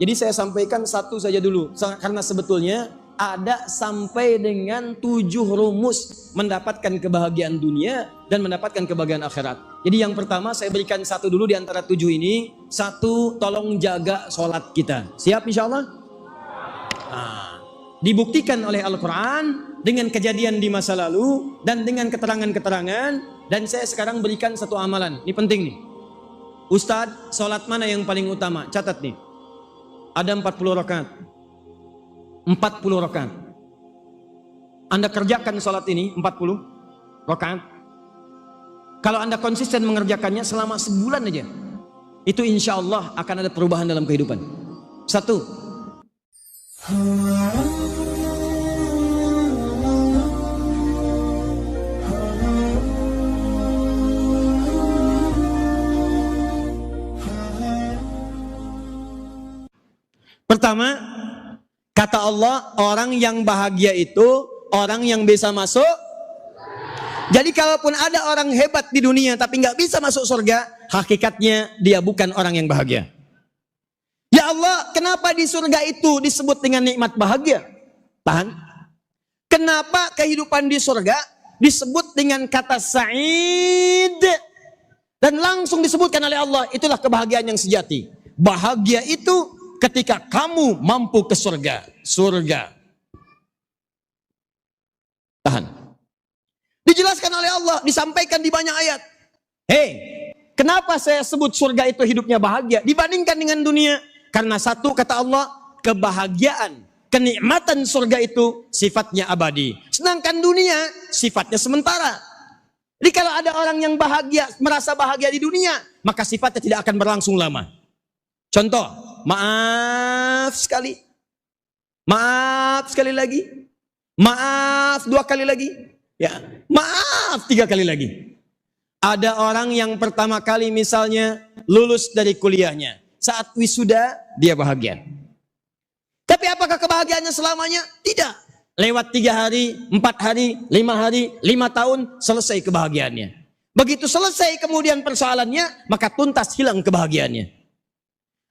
Jadi saya sampaikan satu saja dulu, karena sebetulnya ada sampai dengan 7 rumus mendapatkan kebahagiaan dunia dan mendapatkan kebahagiaan akhirat. Jadi yang pertama saya berikan satu dulu di antara 7 ini. Satu, tolong jaga sholat kita. Siap insya Allah? Dibuktikan oleh Al-Quran dengan kejadian di masa lalu dan dengan keterangan-keterangan. Dan saya sekarang berikan satu amalan. Ini penting nih. Ustadz, sholat mana yang paling utama? Catat nih. Ada 40 rakaat. 40 rakaat. Anda kerjakan sholat ini 40 rakaat. Kalau Anda konsisten mengerjakannya selama sebulan aja, itu insya Allah akan ada perubahan dalam kehidupan. Satu. Pertama, kata Allah, orang yang bahagia itu orang yang bisa masuk. Jadi kalaupun ada orang hebat di dunia tapi nggak bisa masuk surga, hakikatnya dia bukan orang yang bahagia. Ya Allah, kenapa di surga itu disebut dengan nikmat bahagia? Tahan. Kenapa kehidupan di surga disebut dengan kata sa'id? Dan langsung disebutkan oleh Allah, itulah kebahagiaan yang sejati. Bahagia itu ketika kamu mampu ke surga. Surga. Tahan. Dijelaskan oleh Allah, disampaikan di banyak ayat. Hei, kenapa saya sebut surga itu hidupnya bahagia dibandingkan dengan dunia? Karena satu, kata Allah, kebahagiaan, kenikmatan surga itu sifatnya abadi. Sedangkan dunia sifatnya sementara. Jadi kalau ada orang yang bahagia, merasa bahagia di dunia, maka sifatnya tidak akan berlangsung lama. Contoh, maaf sekali lagi, maaf 2 kali lagi, ya, maaf 3 kali lagi. Ada orang yang pertama kali misalnya lulus dari kuliahnya, saat wisuda dia bahagia. Tapi apakah kebahagiaannya selamanya? Tidak. Lewat 3 hari, 4 hari, 5 hari, 5 tahun, selesai kebahagiaannya. Begitu selesai kemudian persoalannya, maka tuntas hilang kebahagiaannya.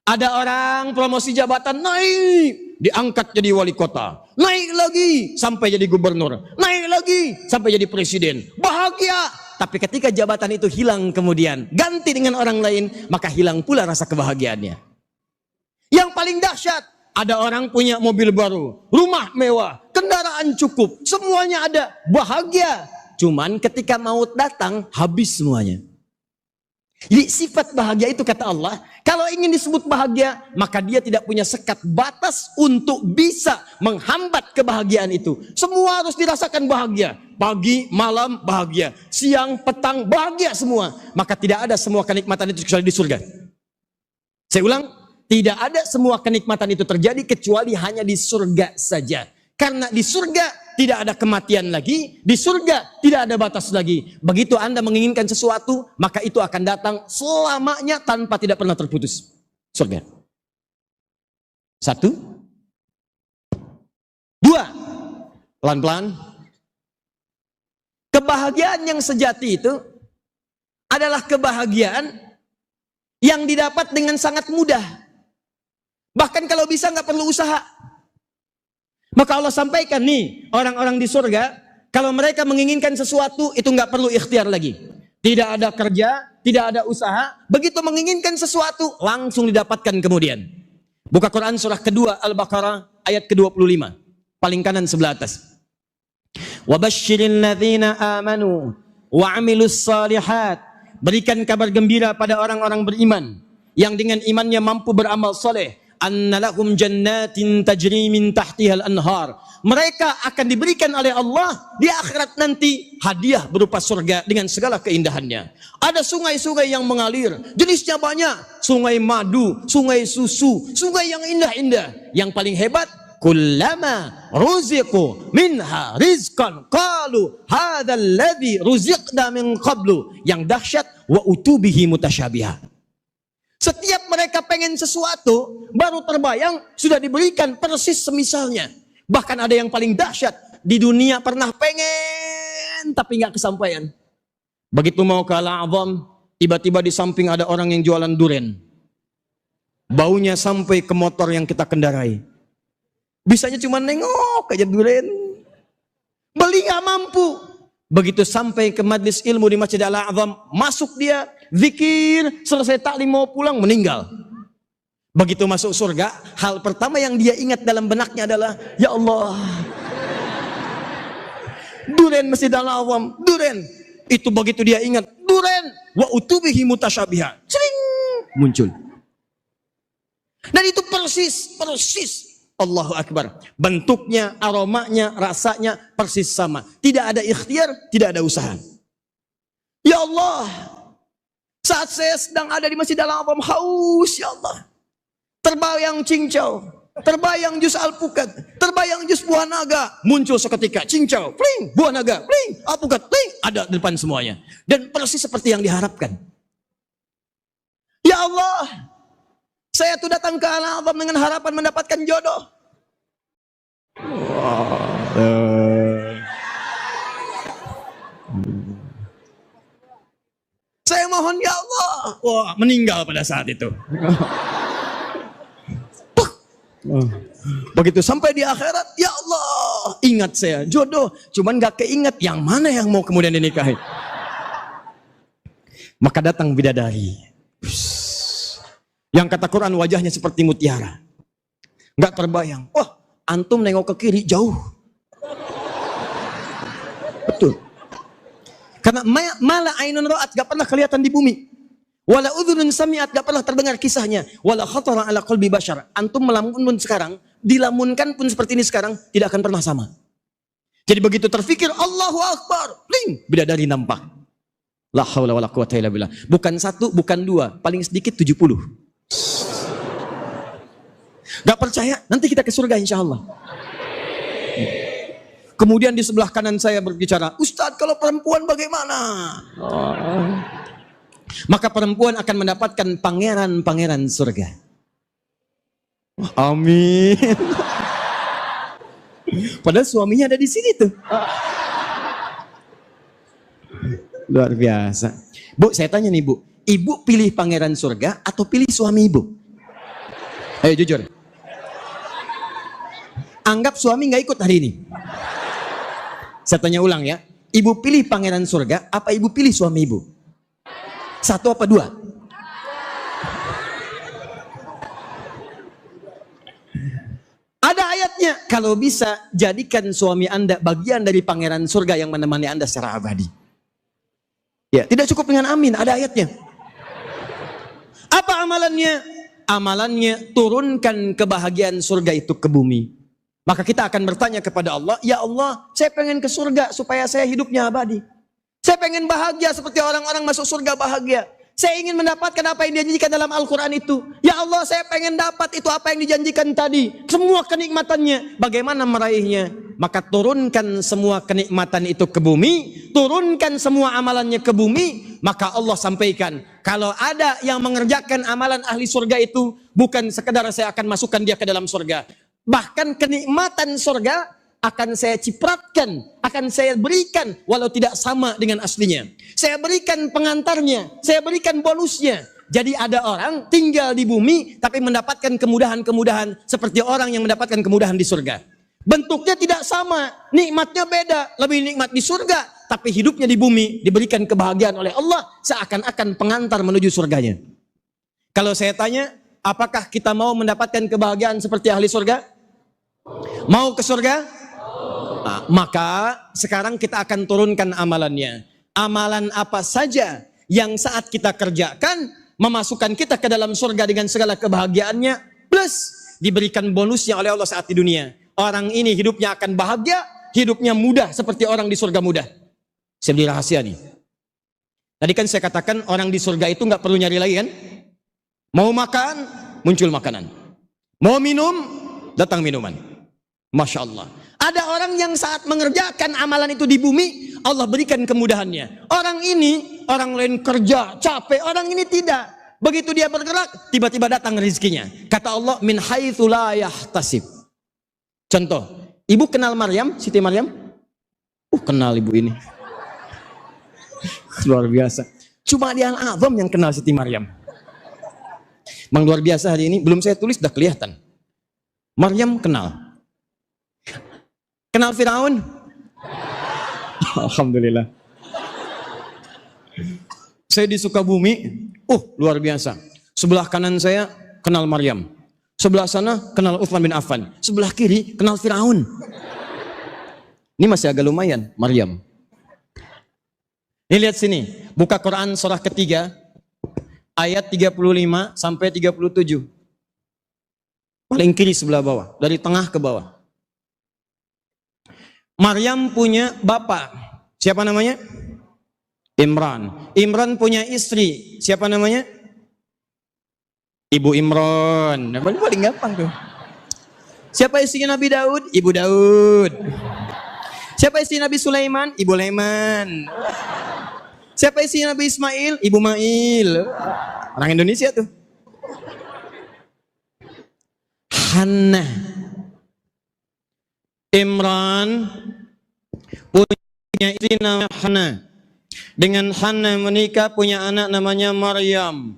Ada orang promosi jabatan naik, diangkat jadi wali kota. Naik lagi sampai jadi gubernur. Naik lagi sampai jadi presiden. Bahagia. Tapi ketika jabatan itu hilang kemudian, ganti dengan orang lain, maka hilang pula rasa kebahagiaannya. Yang paling dahsyat, ada orang punya mobil baru, rumah mewah, kendaraan cukup, semuanya ada, bahagia. Cuman ketika maut datang, habis semuanya. Jadi sifat bahagia itu kata Allah, kalau ingin disebut bahagia, maka dia tidak punya sekat batas untuk bisa menghambat kebahagiaan itu. Semua harus dirasakan bahagia. Pagi, malam bahagia. Siang, petang bahagia semua. Maka tidak ada semua kenikmatan itu kecuali di surga. Saya ulang, tidak ada semua kenikmatan itu terjadi kecuali hanya di surga saja. Karena di surga tidak ada kematian lagi, di surga tidak ada batas lagi. Begitu Anda menginginkan sesuatu, maka itu akan datang selamanya tanpa tidak pernah terputus. Surga. 1, 2, pelan-pelan. Kebahagiaan yang sejati itu adalah kebahagiaan yang didapat dengan sangat mudah. Bahkan kalau bisa nggak perlu usaha. Maka Allah sampaikan nih, orang-orang di surga, kalau mereka menginginkan sesuatu, itu nggak perlu ikhtiar lagi. Tidak ada kerja, tidak ada usaha. Begitu menginginkan sesuatu, langsung didapatkan kemudian. Buka Quran surah kedua, Al-Baqarah, ayat ke-25. Paling kanan sebelah atas. وَبَشِّرِ الَّذِينَ آمَنُوا وَعَمِلُوا الصَّالِحَاتِ. Berikan kabar gembira pada orang-orang beriman, yang dengan imannya mampu beramal soleh. Annalahum jannatin tajri min tahtihal anhar. Mereka akan diberikan oleh Allah di akhirat nanti hadiah berupa surga dengan segala keindahannya. Ada sungai-sungai yang mengalir, jenisnya banyak. Sungai madu, sungai susu, sungai yang indah-indah. Yang paling hebat, kullama ruziqu minha rizqan qalu hadzal ladzi ruziqna min qablu. Yang dahsyat, wa utubihi mutasyabiha. Setiap mereka pengen sesuatu, baru terbayang sudah diberikan persis semisalnya. Bahkan ada yang paling dahsyat, di dunia pernah pengen tapi nggak kesampaian. Begitu mau ke Al-A'zam, tiba-tiba di samping ada orang yang jualan durian. Baunya sampai ke motor yang kita kendarai. Bisanya cuma nengok aja duren. Beli nggak mampu. Begitu sampai ke majlis ilmu di Masjid Al-A'zam, masuk dia, zikir, selesai taklim mau pulang, meninggal. Begitu masuk surga, hal pertama yang dia ingat dalam benaknya adalah, ya Allah, duren Masjid Al-A'zam, duren. Itu begitu dia ingat, duren, wa utubihi mutasyabiha, sering muncul. Dan itu persis Allahu Akbar. Bentuknya, aromanya, rasanya persis sama. Tidak ada ikhtiar, tidak ada usaha. Ya Allah, saat saya sedang ada di Masjid Al-A'zam, haus ya Allah. Terbayang cincau, terbayang jus alpukat, terbayang jus buah naga. Muncul seketika, cincau, pling, buah naga, pling, alpukat, pling. Ada di depan semuanya. Dan persis seperti yang diharapkan. Ya Allah, saya tuh datang ke Al-A'zam dengan harapan mendapatkan jodoh. Saya mohon ya Allah. Wah, meninggal pada saat itu. Begitu sampai di akhirat, ya Allah, ingat saya jodoh, cuman gak keinget yang mana yang mau kemudian dinikahi. Maka datang bidadari. Yang kata Quran wajahnya seperti mutiara. Gak terbayang. Wah, antum nengok ke kiri jauh. Betul. Karena mala ainun ra'at, gak pernah kelihatan di bumi. Wala udhunun sami'at, gak pernah terdengar kisahnya. Wala khatara ala qalbi bashar. Antum melamun pun sekarang, dilamunkan pun seperti ini sekarang, tidak akan pernah sama. Jadi begitu terfikir Allahu Akbar, bling, bidadari nampak. La haula wala quwata illa billah. Bukan satu, bukan dua, paling sedikit 70. Gak percaya? Nanti kita ke surga insya Allah. Kemudian di sebelah kanan saya berbicara, Ustadz kalau perempuan bagaimana? Maka perempuan akan mendapatkan pangeran-pangeran surga. Amin. Padahal suaminya ada di sini tuh. Luar biasa. Bu, saya tanya nih Bu, Ibu pilih pangeran surga atau pilih suami Ibu? Ayo jujur. Anggap suami nggak ikut hari ini. Saya tanya ulang ya. Ibu pilih pangeran surga apa Ibu pilih suami Ibu? Satu apa dua? Ada ayatnya. Kalau bisa jadikan suami Anda bagian dari pangeran surga yang menemani Anda secara abadi. Ya, tidak cukup dengan amin, ada ayatnya. Apa amalannya? Amalannya turunkan kebahagiaan surga itu ke bumi. Maka kita akan bertanya kepada Allah, ya Allah, saya pengen ke surga supaya saya hidupnya abadi. Saya pengen bahagia seperti orang-orang masuk surga bahagia. Saya ingin mendapatkan apa yang dijanjikan dalam Al-Quran itu. Ya Allah, saya pengen dapat itu apa yang dijanjikan tadi. Semua kenikmatannya. Bagaimana meraihnya? Maka turunkan semua kenikmatan itu ke bumi. Turunkan semua amalannya ke bumi. Maka Allah sampaikan, kalau ada yang mengerjakan amalan ahli surga itu, bukan sekedar saya akan masukkan dia ke dalam surga. Bahkan kenikmatan surga akan saya cipratkan, akan saya berikan walau tidak sama dengan aslinya. Saya berikan pengantarnya, saya berikan bonusnya. Jadi ada orang tinggal di bumi tapi mendapatkan kemudahan-kemudahan seperti orang yang mendapatkan kemudahan di surga. Bentuknya tidak sama, nikmatnya beda, lebih nikmat di surga, tapi hidupnya di bumi diberikan kebahagiaan oleh Allah seakan-akan pengantar menuju surganya. Kalau saya tanya, apakah kita mau mendapatkan kebahagiaan seperti ahli surga? Mau ke surga? Nah, maka sekarang kita akan turunkan amalannya. Amalan apa saja yang saat kita kerjakan memasukkan kita ke dalam surga dengan segala kebahagiaannya, plus diberikan bonusnya oleh Allah saat di dunia. Orang ini hidupnya akan bahagia, hidupnya mudah seperti orang di surga mudah. Saya beri rahasia nih. Tadi kan saya katakan orang di surga itu nggak perlu nyari lagi kan? Mau makan, muncul makanan. Mau minum, datang minuman. Masya Allah. Ada orang yang saat mengerjakan amalan itu di bumi, Allah berikan kemudahannya. Orang ini, orang lain kerja, capek, orang ini tidak. Begitu dia bergerak, tiba-tiba datang rezekinya. Kata Allah, min haitsu la yahtasib. Contoh, ibu kenal Maryam, Siti Maryam? Kenal ibu ini. Luar biasa. Cuma di Al-A'zam yang kenal Siti Maryam. Memang luar biasa hari ini, belum saya tulis sudah kelihatan. Maryam kenal. Kenal Firaun? Alhamdulillah. Saya di Sukabumi, luar biasa. Sebelah kanan saya kenal Maryam. Sebelah sana kenal Utsman bin Affan. Sebelah kiri kenal Firaun. Ini masih agak lumayan, Maryam. Ini lihat sini, buka Quran surah ketiga, ayat 35 sampai 37. Paling kiri sebelah bawah, dari tengah ke bawah. Maryam punya bapak, siapa namanya? Imran. Imran punya istri, siapa namanya? Ibu Imran. Paling gampang tuh. Siapa istrinya Nabi Daud? Ibu Daud. Siapa istri Nabi Sulaiman? Ibu Leman. Siapa istri Nabi Ismail? Ibu Mail. Orang Indonesia tuh. Hannah. Imran punya istri namanya Hannah. Dengan Hannah menikah punya anak namanya Maryam.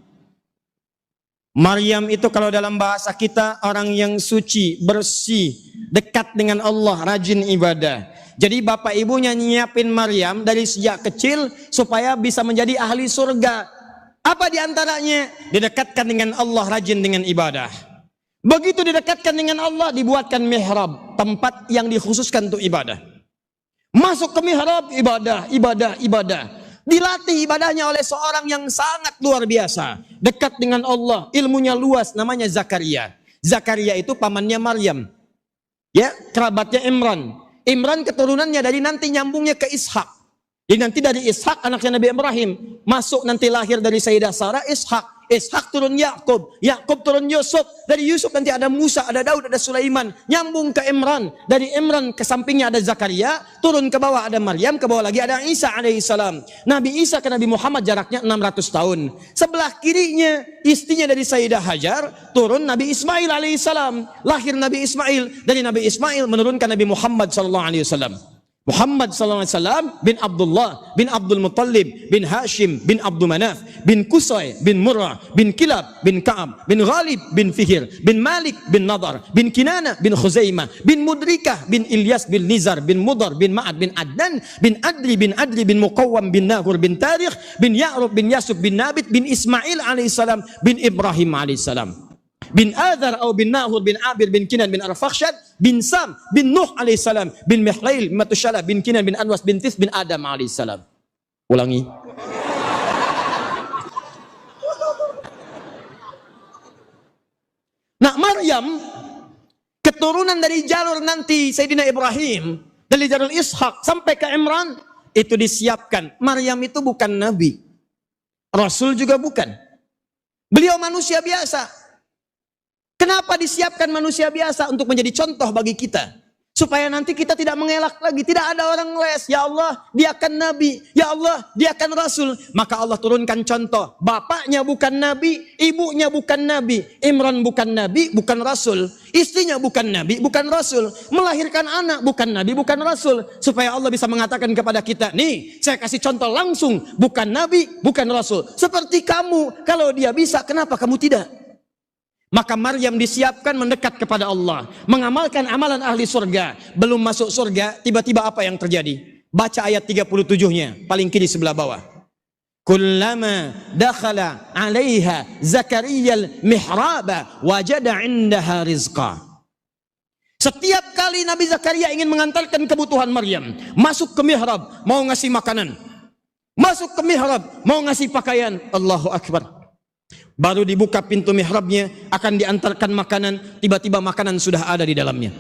Maryam itu kalau dalam bahasa kita orang yang suci, bersih, dekat dengan Allah, rajin ibadah. Jadi bapak ibunya nyiapin Maryam dari sejak kecil supaya bisa menjadi ahli surga. Apa diantaranya? Didekatkan dengan Allah, rajin dengan ibadah. Begitu didekatkan dengan Allah, dibuatkan mihrab, tempat yang dikhususkan untuk ibadah. Masuk ke mihrab, ibadah. Dilatih ibadahnya oleh seorang yang sangat luar biasa. Dekat dengan Allah, ilmunya luas, namanya Zakaria. Zakaria itu pamannya Maryam. Ya, kerabatnya Imran. Imran keturunannya dari nanti nyambungnya ke Ishak. Jadi nanti dari Ishak anaknya Nabi Ibrahim. Masuk nanti lahir dari Sayyidah Sarah Ishak. Ishak turun Yakub. Yakub turun Yusuf. Dari Yusuf nanti ada Musa, ada Daud, ada Sulaiman. Nyambung ke Imran. Dari Imran ke sampingnya ada Zakaria. Turun ke bawah ada Maryam. Ke bawah lagi ada Isa alaihissalam. Nabi Isa ke Nabi Muhammad jaraknya 600 tahun. Sebelah kirinya istrinya dari Sayyidah Hajar. Turun Nabi Ismail alaihissalam. Lahir Nabi Ismail. Dari Nabi Ismail menurunkan Nabi Muhammad sallallahu alaihi wasallam. Muhammad sallallahu alaihi wasallam bin Abdullah bin Abdul Muttalib bin Hashim bin Abdul Manaf bin Qusay bin Murrah bin Kilab bin Ka'ab bin Ghalib bin Fihir bin Malik bin Nadar bin Kinana bin Khuzaimah bin Mudrikah bin Ilyas bin Nizar bin Mudar bin Ma'ad bin Adnan bin Adri bin Muqawwam bin Nahur bin Tarikh bin Ya'rub bin Yasub bin Nabit bin Ismail alaihissalam bin Ibrahim alaihissalam bin Adhar atau bin Nahur bin Abir bin Kinan bin Arfakhshad bin Sam bin Nuh alaihissalam bin Mihlail bin Matushala bin Kinan bin Anwas bin Tis bin Adam alaihissalam. Ulangi. Nah, Maryam keturunan dari jalur nanti Sayyidina Ibrahim, dari jalur Ishak sampai ke Imran itu disiapkan. Maryam itu bukan nabi, rasul juga bukan. Beliau manusia biasa. Kenapa disiapkan manusia biasa? Untuk menjadi contoh bagi kita. Supaya nanti kita tidak mengelak lagi. Tidak ada orang les. Ya Allah, dia kan nabi. Ya Allah, dia kan rasul. Maka Allah turunkan contoh. Bapaknya bukan nabi, ibunya bukan nabi. Imran bukan nabi, bukan rasul. Istrinya bukan nabi, bukan rasul. Melahirkan anak bukan nabi, bukan rasul. Supaya Allah bisa mengatakan kepada kita, nih, saya kasih contoh langsung. Bukan nabi, bukan rasul. Seperti kamu. Kalau dia bisa, kenapa kamu tidak? Maka Maryam disiapkan mendekat kepada Allah, mengamalkan amalan ahli surga. Belum masuk surga, tiba-tiba apa yang terjadi? Baca ayat 37-nya, paling kiri sebelah bawah. Kullama dakhala 'alaiha Zakariyal mihraba wajada 'indaha rizqa. Setiap kali Nabi Zakaria ingin mengantarkan kebutuhan Maryam, masuk ke mihrab, mau ngasih makanan. Masuk ke mihrab, mau ngasih pakaian. Allahu Akbar. Baru dibuka pintu mihrabnya, akan diantarkan makanan, tiba-tiba makanan sudah ada di dalamnya.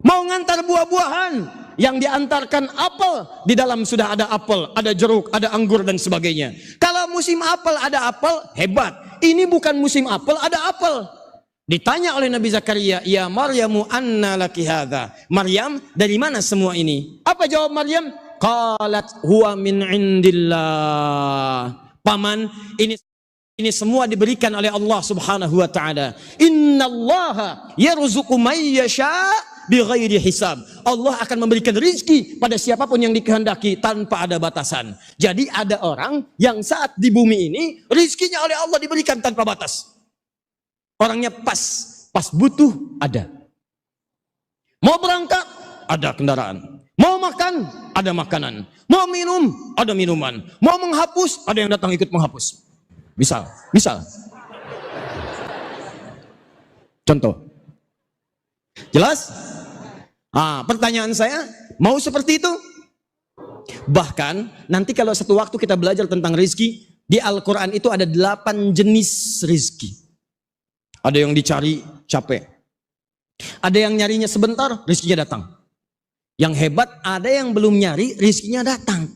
Mau ngantar buah-buahan, yang diantarkan apel, di dalam sudah ada apel, ada jeruk, ada anggur dan sebagainya. Kalau musim apel ada apel, hebat. Ini bukan musim apel, ada apel. Ditanya oleh Nabi Zakaria, ya Maryamu anna laki hadza. Maryam, dari mana semua ini? Apa jawab Maryam? Qalat huwa min indillah. Paman, ini semua diberikan oleh Allah Subhanahu wa taala. Innallaha yarzuqu may yasha bighairi hisab. Allah akan memberikan rizki pada siapapun yang dikehendaki tanpa ada batasan. Jadi ada orang yang saat di bumi ini rizkinya oleh Allah diberikan tanpa batas. Orangnya pas butuh ada. Mau berangkat, ada kendaraan. Mau makan, ada makanan. Mau minum, ada minuman. Mau menghapus, ada yang datang ikut menghapus. Misal. Contoh. Jelas? Pertanyaan saya, mau seperti itu? Bahkan, nanti kalau satu waktu kita belajar tentang rizki, di Al-Quran itu ada 8 jenis rizki. Ada yang dicari capek. Ada yang nyarinya sebentar, rizkinya datang. Yang hebat, ada yang belum nyari, rizkinya datang.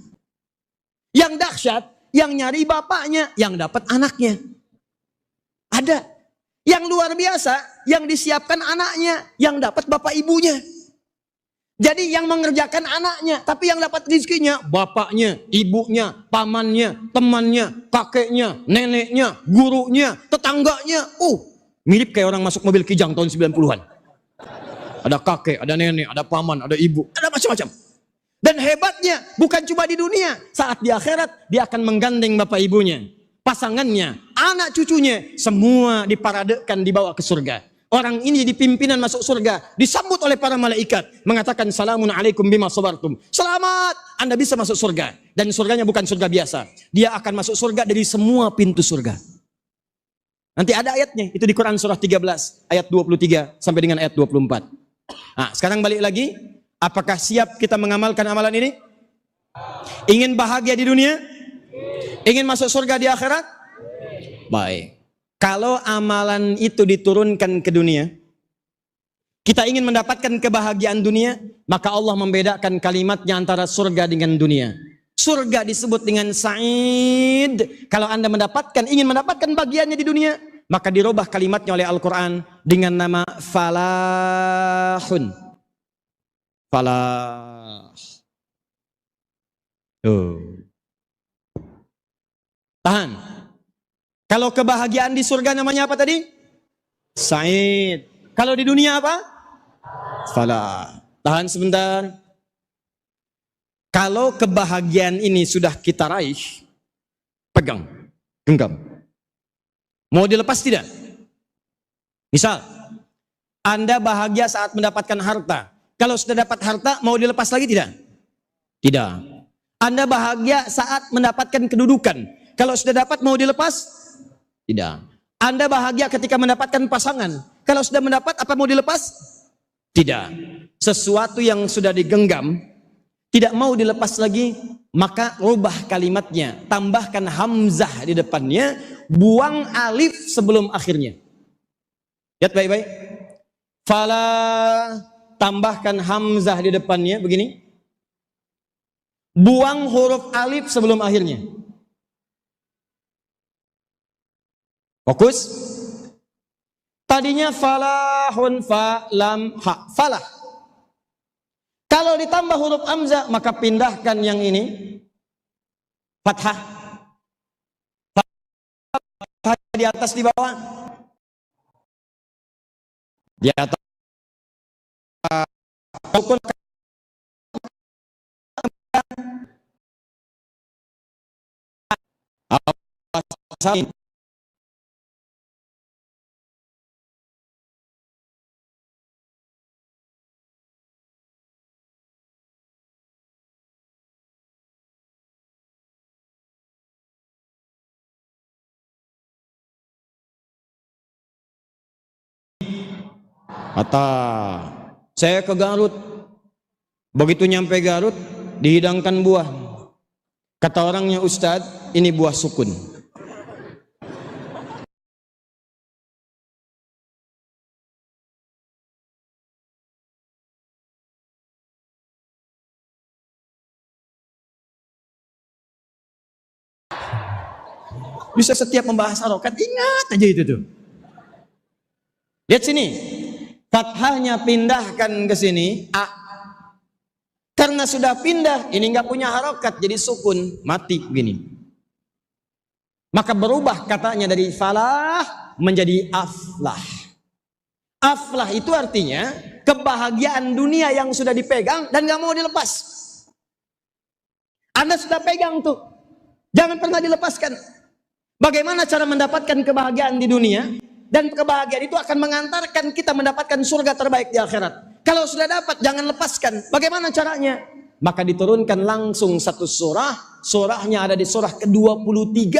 Yang dahsyat, yang nyari bapaknya, yang dapat anaknya. Ada. Yang luar biasa, yang disiapkan anaknya, yang dapat bapak ibunya. Jadi yang mengerjakan anaknya, tapi yang dapat rizkinya, bapaknya, ibunya, pamannya, temannya, kakeknya, neneknya, gurunya, tetangganya. Mirip kayak orang masuk mobil Kijang tahun 90-an. Ada kakek, ada nenek, ada paman, ada ibu, ada macam-macam. Dan hebatnya bukan cuma di dunia, saat di akhirat dia akan menggandeng bapak ibunya, pasangannya, anak cucunya, semua diparadekan dibawa ke surga. Orang ini di pimpinan masuk surga, disambut oleh para malaikat, mengatakan salamun alaikum bima sabartum. Selamat, Anda bisa masuk surga. Dan surganya bukan surga biasa. Dia akan masuk surga dari semua pintu surga. Nanti ada ayatnya, itu di Quran surah 13, ayat 23 sampai dengan ayat 24. Sekarang balik lagi, apakah siap kita mengamalkan amalan ini? Ingin bahagia di dunia? Ingin masuk surga di akhirat? Baik. Kalau amalan itu diturunkan ke dunia, kita ingin mendapatkan kebahagiaan dunia, maka Allah membedakan kalimatnya antara surga dengan dunia. Surga disebut dengan sa'id. Kalau Anda ingin mendapatkan bagiannya di dunia, maka dirubah kalimatnya oleh Al-Quran dengan nama falahun. Falah. Tahan. Kalau kebahagiaan di surga namanya apa tadi? Sa'id. Kalau di dunia apa? Falah. Tahan sebentar. Kalau kebahagiaan ini sudah kita raih, pegang, genggam. Mau dilepas tidak? Misal, Anda bahagia saat mendapatkan harta. Kalau sudah dapat harta, mau dilepas lagi tidak? Tidak. Anda bahagia saat mendapatkan kedudukan. Kalau sudah dapat, mau dilepas? Tidak. Anda bahagia ketika mendapatkan pasangan. Kalau sudah mendapat, apa mau dilepas? Tidak. Sesuatu yang sudah digenggam, tidak mau dilepas lagi, maka rubah kalimatnya. Tambahkan hamzah di depannya, buang alif sebelum akhirnya. Lihat baik-baik. Fala, tambahkan hamzah di depannya, begini. Buang huruf alif sebelum akhirnya. Fokus. Tadinya falahun, fa, lam, ha. Falah. Kalau ditambah huruf hamzah, maka pindahkan yang ini. Fathah. Fathah di atas, di bawah. Di atas. Kata saya ke Garut, begitu nyampe Garut dihidangkan buah. Kata orangnya, Ustadz, ini buah sukun. Bisa setiap membahas harokat, ingat aja itu tuh. Lihat sini, fathahnya pindahkan ke sini, a. Karena sudah pindah, ini nggak punya harokat, jadi sukun, mati begini. Maka berubah katanya dari falah menjadi aflah. Aflah itu artinya kebahagiaan dunia yang sudah dipegang dan nggak mau dilepas. Anda sudah pegang tuh, jangan pernah dilepaskan. Bagaimana cara mendapatkan kebahagiaan di dunia? Dan kebahagiaan itu akan mengantarkan kita mendapatkan surga terbaik di akhirat. Kalau sudah dapat, jangan lepaskan. Bagaimana caranya? Maka diturunkan langsung satu surah. Surahnya ada di surah ke-23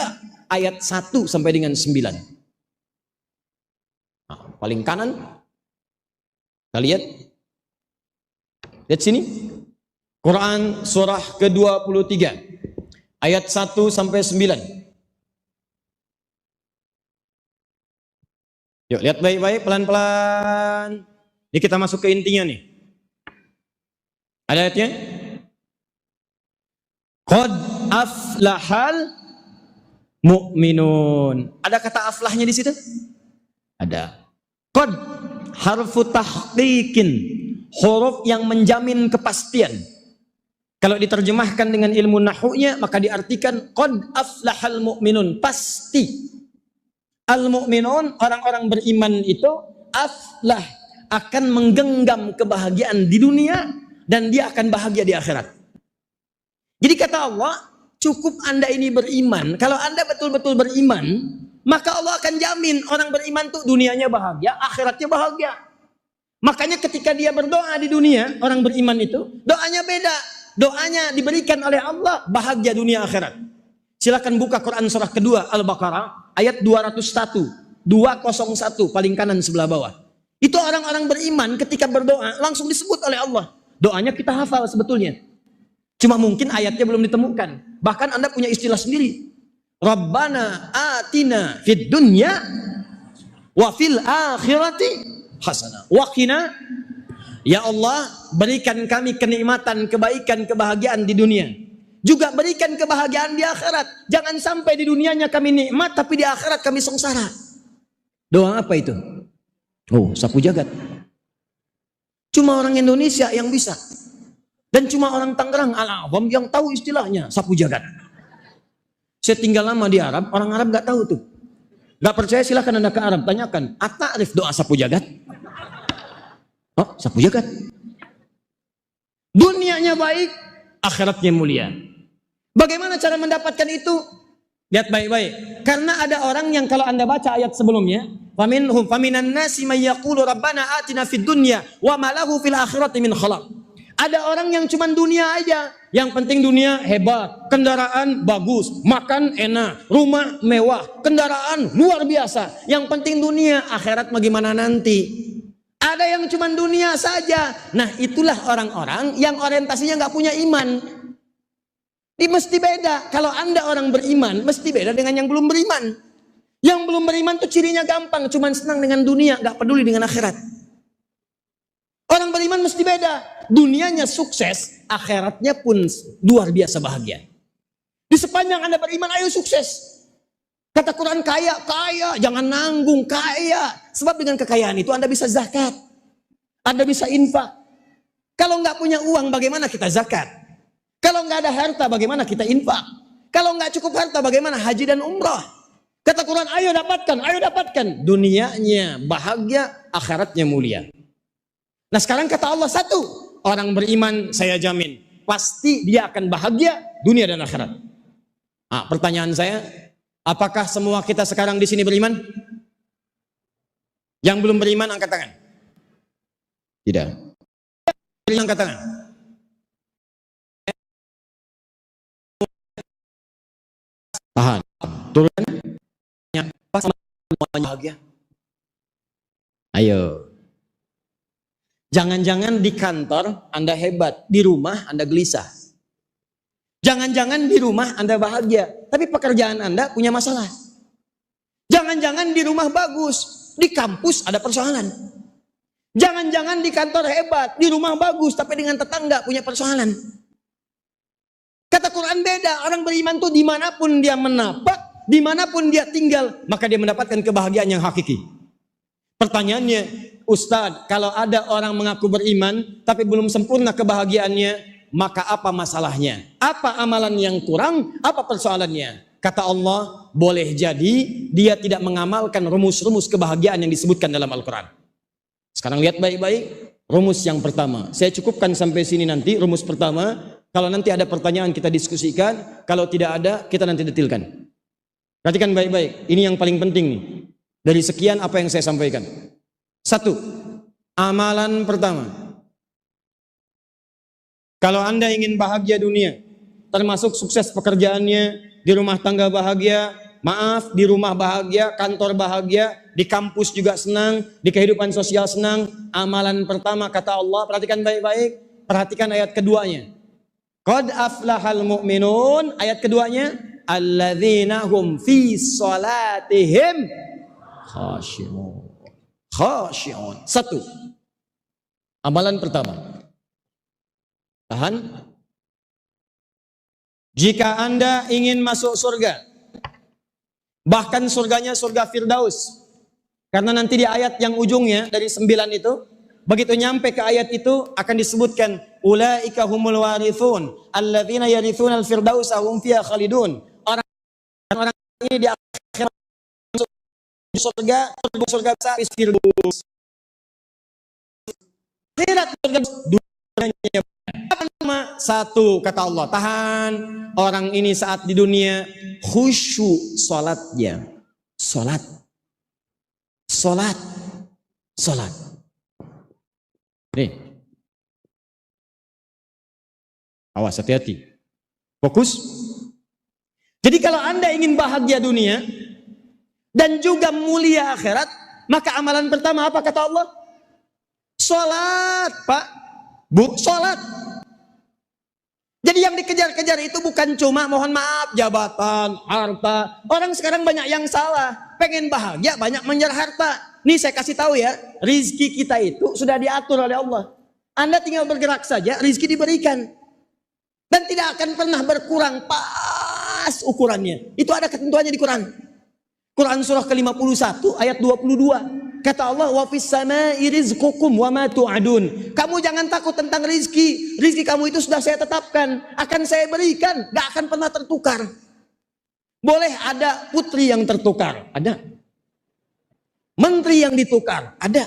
ayat 1 sampai dengan 9. Nah, paling kanan. Kita lihat. Lihat sini. Quran surah ke-23 ayat 1 sampai 9. Yuk lihat baik-baik pelan-pelan. Ini kita masuk ke intinya nih. Ada ayatnya? Qad aflahal mu'minun. Ada kata aflahnya di situ? Ada. Qad harfu tahqiqin, huruf yang menjamin kepastian. Kalau diterjemahkan dengan ilmu nahwunya maka diartikan qad aflahal mu'minun, pasti. Al-mu'minun, orang-orang beriman itu aflah, akan menggenggam kebahagiaan di dunia dan dia akan bahagia di akhirat. Jadi kata Allah, cukup Anda ini beriman. Kalau Anda betul-betul beriman, maka Allah akan jamin orang beriman tuh dunianya bahagia, akhiratnya bahagia. Makanya ketika dia berdoa di dunia, orang beriman itu doanya beda. Doanya diberikan oleh Allah bahagia dunia akhirat. Silakan buka Quran surah kedua Al-Baqarah ayat 201, 201 paling kanan sebelah bawah. Itu orang-orang beriman ketika berdoa langsung disebut oleh Allah. Doanya kita hafal sebetulnya. Cuma mungkin ayatnya belum ditemukan. Bahkan Anda punya istilah sendiri. Rabbana atina fid dunya wa fil akhirati hasanah wa qina, ya Allah berikan kami kenikmatan, kebaikan, kebahagiaan di dunia. Juga berikan kebahagiaan di akhirat. Jangan sampai di dunianya kami nikmat, tapi di akhirat kami sengsara. Doa apa itu? Oh, sapu jagat. Cuma orang Indonesia yang bisa. Dan cuma orang Tangerang Al-Awam yang tahu istilahnya, sapu jagat. Saya tinggal lama di Arab, orang Arab nggak tahu tuh. Nggak percaya silahkan Anda ke Arab, tanyakan. At-ta'rif doa sapu jagat? Oh, sapu jagat. Dunianya baik, akhiratnya mulia. Bagaimana cara mendapatkan itu? Lihat baik-baik. Karena ada orang yang kalau Anda baca ayat sebelumnya, faminan nasi may yaqulu rabbana atina fid dunya wa ma lahu fil akhirati min khalaq. Ada orang yang cuma dunia aja, yang penting dunia hebat, kendaraan bagus, makan enak, rumah mewah, kendaraan luar biasa. Yang penting dunia, akhirat bagaimana nanti? Ada yang cuma dunia saja. Nah, itulah orang-orang yang orientasinya nggak punya iman. Ini mesti beda. Kalau Anda orang beriman, mesti beda dengan yang belum beriman. Yang belum beriman tuh cirinya gampang, cuma senang dengan dunia, nggak peduli dengan akhirat. Orang beriman mesti beda. Dunianya sukses, akhiratnya pun luar biasa bahagia. Di sepanjang Anda beriman, ayo sukses. Kata Quran kaya, kaya, jangan nanggung, kaya. Sebab dengan kekayaan itu Anda bisa zakat. Anda bisa infak. Kalau nggak punya uang, bagaimana kita zakat? Kalau nggak ada harta, bagaimana kita infak? Kalau nggak cukup harta, bagaimana haji dan umrah? Kata Quran, ayo dapatkan, ayo dapatkan. Dunianya bahagia, akhiratnya mulia. Nah sekarang kata Allah satu, orang beriman saya jamin, pasti dia akan bahagia dunia dan akhirat. Nah, pertanyaan saya, apakah semua kita sekarang di sini beriman? Yang belum beriman angkat tangan. Tidak. Angkat tangan. Tahan. Turun. Pas semuanya bahagia. Ayo. Jangan-jangan di kantor Anda hebat, di rumah Anda gelisah. Jangan-jangan di rumah Anda bahagia, tapi pekerjaan Anda punya masalah. Jangan-jangan di rumah bagus, di kampus ada persoalan. Jangan-jangan di kantor hebat, di rumah bagus, tapi dengan tetangga punya persoalan. Kata Quran beda, orang beriman tuh dimanapun dia menapak, dimanapun dia tinggal, maka dia mendapatkan kebahagiaan yang hakiki. Pertanyaannya, Ustadz, kalau ada orang mengaku beriman, tapi belum sempurna kebahagiaannya, maka apa masalahnya? Apa amalan yang kurang? Apa persoalannya? Kata Allah, boleh jadi dia tidak mengamalkan rumus-rumus kebahagiaan yang disebutkan dalam Al-Quran. Sekarang lihat baik-baik, rumus yang pertama. Saya cukupkan sampai sini nanti, rumus pertama. Kalau nanti ada pertanyaan kita diskusikan, kalau tidak ada kita nanti detilkan. Perhatikan baik-baik, ini yang paling penting nih. dari sekian apa yang saya sampaikan. Satu, amalan pertama. Kalau Anda ingin bahagia dunia, termasuk sukses pekerjaannya, di rumah tangga bahagia, maaf, di rumah bahagia, kantor bahagia, di kampus juga senang, di kehidupan sosial senang, amalan pertama kata Allah, perhatikan baik-baik, perhatikan ayat keduanya. Qad aflahal mu'minun, ayat keduanya, alladzina hum fi salatihim khashi'un. Khashi'un. Satu, amalan pertama. Tahan. Jika Anda ingin masuk surga, bahkan surganya surga Firdaus, karena nanti di ayat yang ujungnya dari 9 itu, begitu nyampe ke ayat itu akan disebutkan ulaika humul warithun alladzina yarithuna al-firdausa hum fiha khalidun. Orang ini di akhirat surga besar Firdaus. Akhirat surga dunianya. Satu kata Allah, tahan, orang ini saat di dunia khusyuk salatnya. Salat. Nih. Awas, hati-hati. Fokus. Jadi kalau Anda ingin bahagia dunia dan juga mulia akhirat, maka amalan pertama apa kata Allah? Salat, Pak. Bu, salat. Jadi yang dikejar-kejar itu bukan cuma mohon maaf jabatan, harta. Orang sekarang banyak yang salah. Pengen bahagia banyak mengejar harta. Nih saya kasih tahu ya, rizki kita itu sudah diatur oleh Allah. Anda tinggal bergerak saja, rizki diberikan. Dan tidak akan pernah berkurang, pas ukurannya. Itu ada ketentuannya di Quran. Quran surah ke-51 ayat 22. Kata Allah, wa fis samai rizqukum wa ma tu'adun. Kamu jangan takut tentang rizki. Rizki kamu itu sudah saya tetapkan, akan saya berikan, gak akan pernah tertukar. Boleh ada putri yang tertukar, ada. Menteri yang ditukar, ada.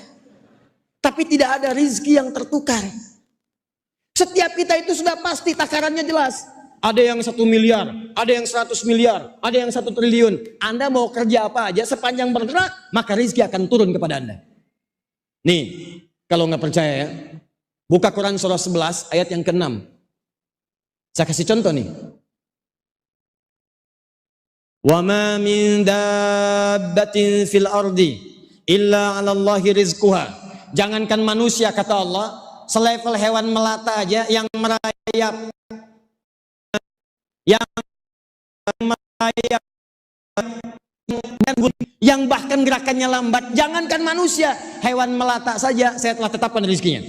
Tapi tidak ada rizki yang tertukar. Setiap kita itu sudah pasti takarannya jelas. Ada yang 1 miliar, ada yang 100 miliar, ada yang 1 triliun. Anda mau kerja apa aja, sepanjang bergerak, maka rizki akan turun kepada Anda. Nih, kalau nggak percaya ya, buka Quran surah 11 ayat yang ke-6. Saya kasih contoh nih. Wa ma min dabbatin fil ardi illa 'alallahi rizquha. Jangankan manusia kata Allah, selevel hewan melata aja yang merayap, yang bahkan gerakannya lambat, jangankan manusia, hewan melata saja saya telah tetapkan rizkinya.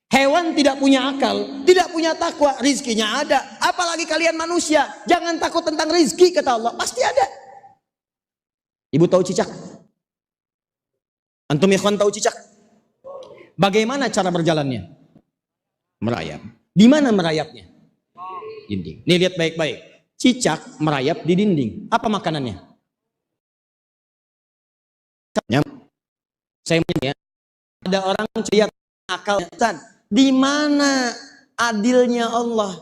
Hewan tidak punya akal, tidak punya takwa, rizkinya ada. Apalagi kalian manusia, jangan takut tentang rizki kata Allah, pasti ada. Ibu tahu cicak? Antum ikhwan tahu cicak? Bagaimana cara berjalannya? Merayap. Di mana merayapnya? Dinding. Nih lihat baik-baik. Cicak merayap di dinding. Apa makanannya? Saya ya. Ada orang lihat akal. Di mana adilnya Allah?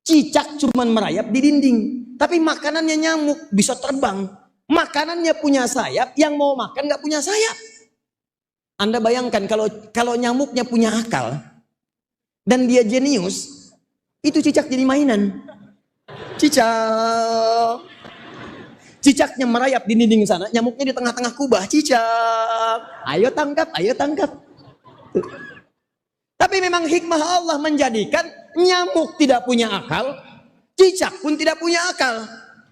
Cicak cuman merayap di dinding, tapi makanannya nyamuk bisa terbang. Makanannya punya sayap, yang mau makan nggak punya sayap. Anda bayangkan kalau nyamuknya punya akal dan dia jenius, itu cicak jadi mainan. Cicak. Cicaknya merayap di dinding sana, nyamuknya di tengah-tengah kubah. Cicak, ayo tangkap, ayo tangkap. Tapi memang hikmah Allah menjadikan nyamuk tidak punya akal, cicak pun tidak punya akal.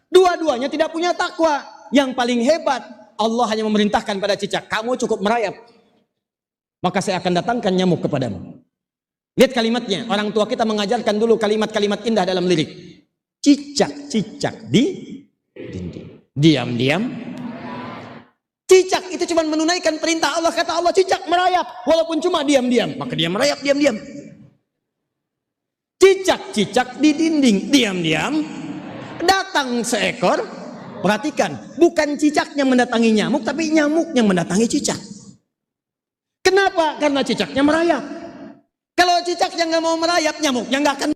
Dua-duanya tidak punya takwa. Yang paling hebat, Allah hanya memerintahkan pada cicak, kamu cukup merayap, maka saya akan datangkan nyamuk kepadamu. Lihat kalimatnya, orang tua kita mengajarkan dulu kalimat-kalimat indah dalam lirik. Cicak-cicak di dinding. Diam-diam. Cicak itu cuma menunaikan perintah Allah. Kata Allah, cicak merayap, walaupun cuma diam-diam, maka dia merayap diam-diam. Cicak-cicak di dinding, diam-diam. Datang seekor, perhatikan, bukan cicaknya mendatangi nyamuk, tapi nyamuk yang mendatangi cicak. Kenapa? Karena cicaknya merayap. Kalau cicaknya nggak mau merayap, nyamuknya nggak akan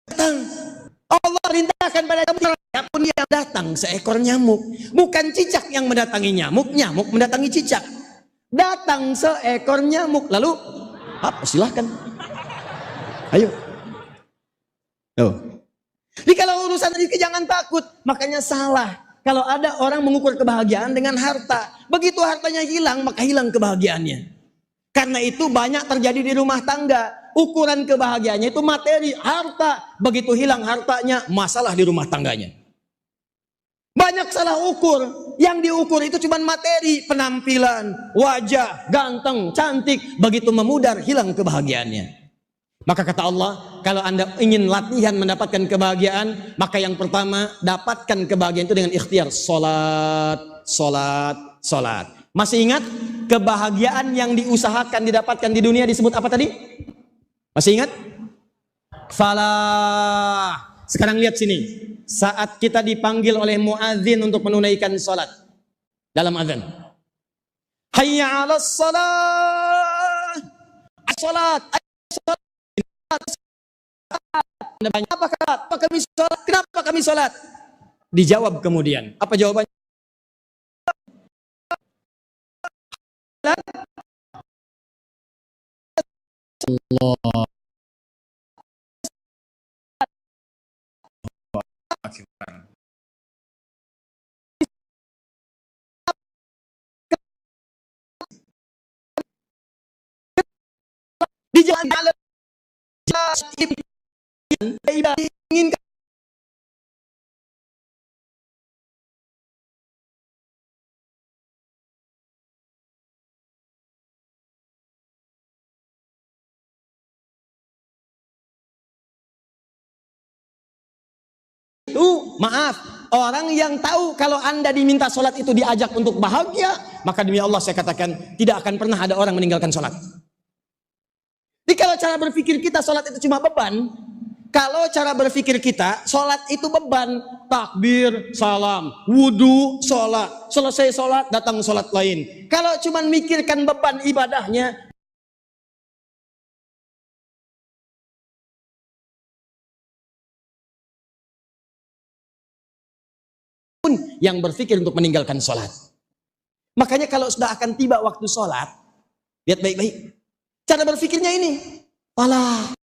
datang. Allah perintahkan pada kamu, siapapun yang datang seekor nyamuk. Bukan cicak yang mendatangi nyamuk, nyamuk mendatangi cicak. Datang seekor nyamuk, lalu apa? Silahkan. Ayo. Oh. Jadi kalau urusan rezeki jangan takut. Makanya salah kalau ada orang mengukur kebahagiaan dengan harta. Begitu hartanya hilang, maka hilang kebahagiaannya. Karena itu banyak terjadi di rumah tangga. Ukuran kebahagiaannya itu materi, harta. Begitu hilang hartanya, masalah di rumah tangganya. Banyak salah ukur. Yang diukur itu cuma materi, penampilan, wajah, ganteng, cantik. Begitu memudar, hilang kebahagiaannya. Maka kata Allah, kalau Anda ingin latihan mendapatkan kebahagiaan, maka yang pertama, dapatkan kebahagiaan itu dengan ikhtiar. Salat, salat, salat. Masih ingat kebahagiaan yang diusahakan didapatkan di dunia disebut apa tadi? Masih ingat? Falah. Sekarang lihat sini. Saat kita dipanggil oleh muadzin untuk menunaikan salat dalam azan. Hayya 'alas salat. Salat. Apa kami salat? Kenapa kami salat? Dijawab kemudian. Apa jawabannya? Allah. Di jalan ingin itu, maaf, orang yang tahu kalau Anda diminta sholat itu diajak untuk bahagia, maka demi Allah saya katakan tidak akan pernah ada orang meninggalkan sholat. Jadi kalau cara berpikir kita sholat itu cuma beban, kalau cara berpikir kita sholat itu beban, takbir, salam, wudhu, sholat, selesai sholat datang sholat lain. Kalau cuma mikirkan beban ibadahnya, yang berpikir untuk meninggalkan sholat. Makanya kalau sudah akan tiba waktu sholat, lihat baik-baik. Cara berpikirnya ini, alah.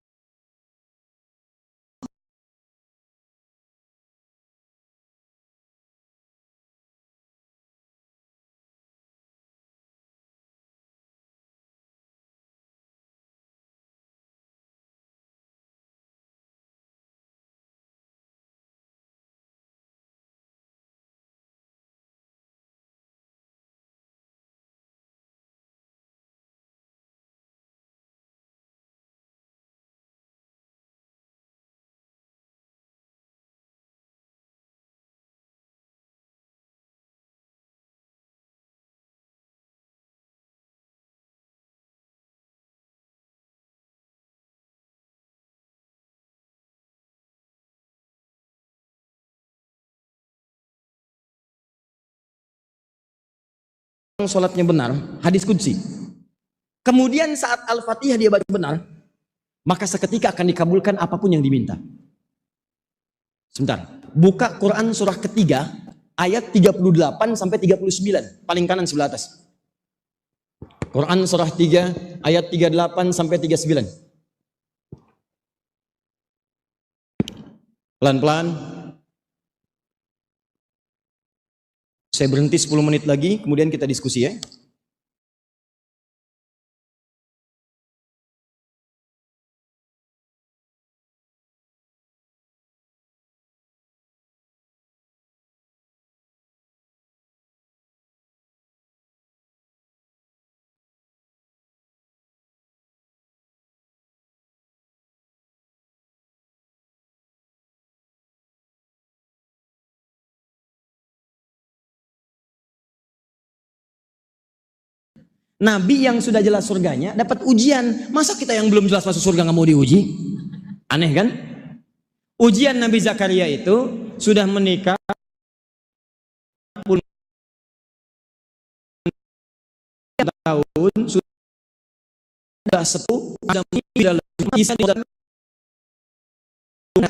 Sholatnya benar, hadis qudsi. Kemudian saat Al-Fatihah dia baca benar, maka seketika akan dikabulkan apapun yang diminta. Sebentar, buka Quran surah ketiga ayat 38 sampai 39, paling kanan sebelah atas. Quran surah 3 ayat 38 sampai 39. Pelan-pelan. Saya berhenti 10 menit lagi, kemudian kita diskusi ya. Nabi yang sudah jelas surganya dapat ujian. Masa kita yang belum jelas masuk surga nggak mau diuji? Aneh kan? Ujian Nabi Zakaria itu sudah menikah tahun, sudah sepuh, sudah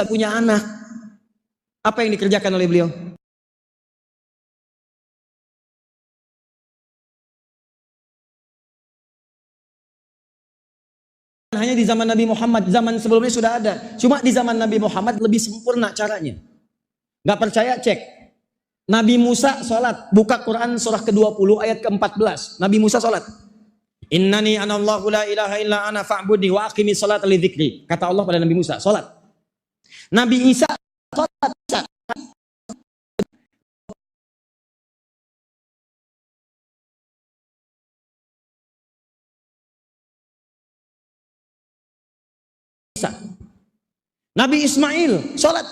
punya anak. Apa yang dikerjakan oleh beliau? Hanya di zaman Nabi Muhammad, zaman sebelumnya sudah ada. Cuma di zaman Nabi Muhammad lebih sempurna caranya. Gak percaya, cek. Nabi Musa sholat, buka Quran surah ke-20 ayat ke-14. Nabi Musa sholat. Innani anallahu la ilaha illa ana fa'budni wa aqimi sholat li dzikri. Kata Allah pada Nabi Musa, sholat. Nabi Isa sholat. Nabi Ismail sholat,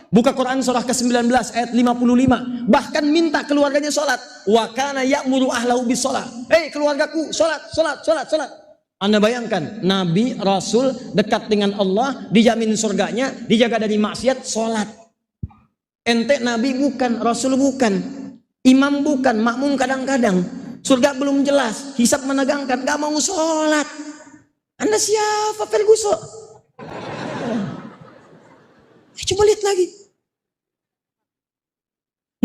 buka Quran surah ke-19 ayat 55, bahkan minta keluarganya sholat. Wa kana ya'muru ahlahu bis sholat. Hei keluargaku, sholat, sholat, sholat, sholat. Anda bayangkan, Nabi, Rasul dekat dengan Allah, dijamin surganya, dijaga dari maksiat, sholat. Ente Nabi bukan, Rasul bukan, imam bukan, makmum kadang-kadang, surga belum jelas, hisab menegangkan, gak mau sholat. Anda siapa Ferguson? Coba lihat lagi.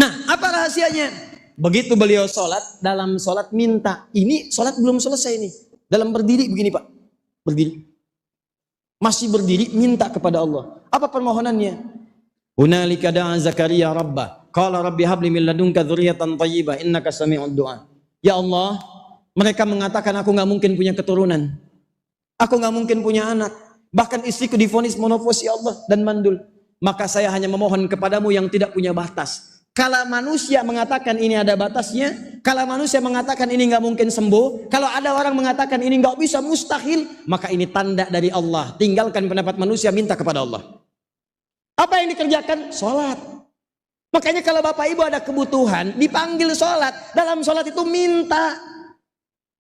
Nah, apa rahasianya? Begitu beliau sholat, dalam sholat minta. Ini sholat belum selesai nih. Dalam berdiri begini Pak. Berdiri. Masih berdiri, minta kepada Allah. Apa permohonannya? Hunalika da'a Zakaria rabbah. Qala rabbi habli min ladunka dzurriyyatan thayyibah innaka sami'ud du'a. Ya Allah, mereka mengatakan aku gak mungkin punya keturunan. Aku gak mungkin punya anak. Bahkan istriku divonis monoposi Allah dan mandul. Maka saya hanya memohon kepadamu yang tidak punya batas. Kalau manusia mengatakan ini ada batasnya, kalau manusia mengatakan ini nggak mungkin sembuh, kalau ada orang mengatakan ini nggak bisa, mustahil, maka ini tanda dari Allah. Tinggalkan pendapat manusia, minta kepada Allah. Apa yang dikerjakan? Sholat. Makanya kalau bapak ibu ada kebutuhan, dipanggil sholat. Dalam sholat itu minta.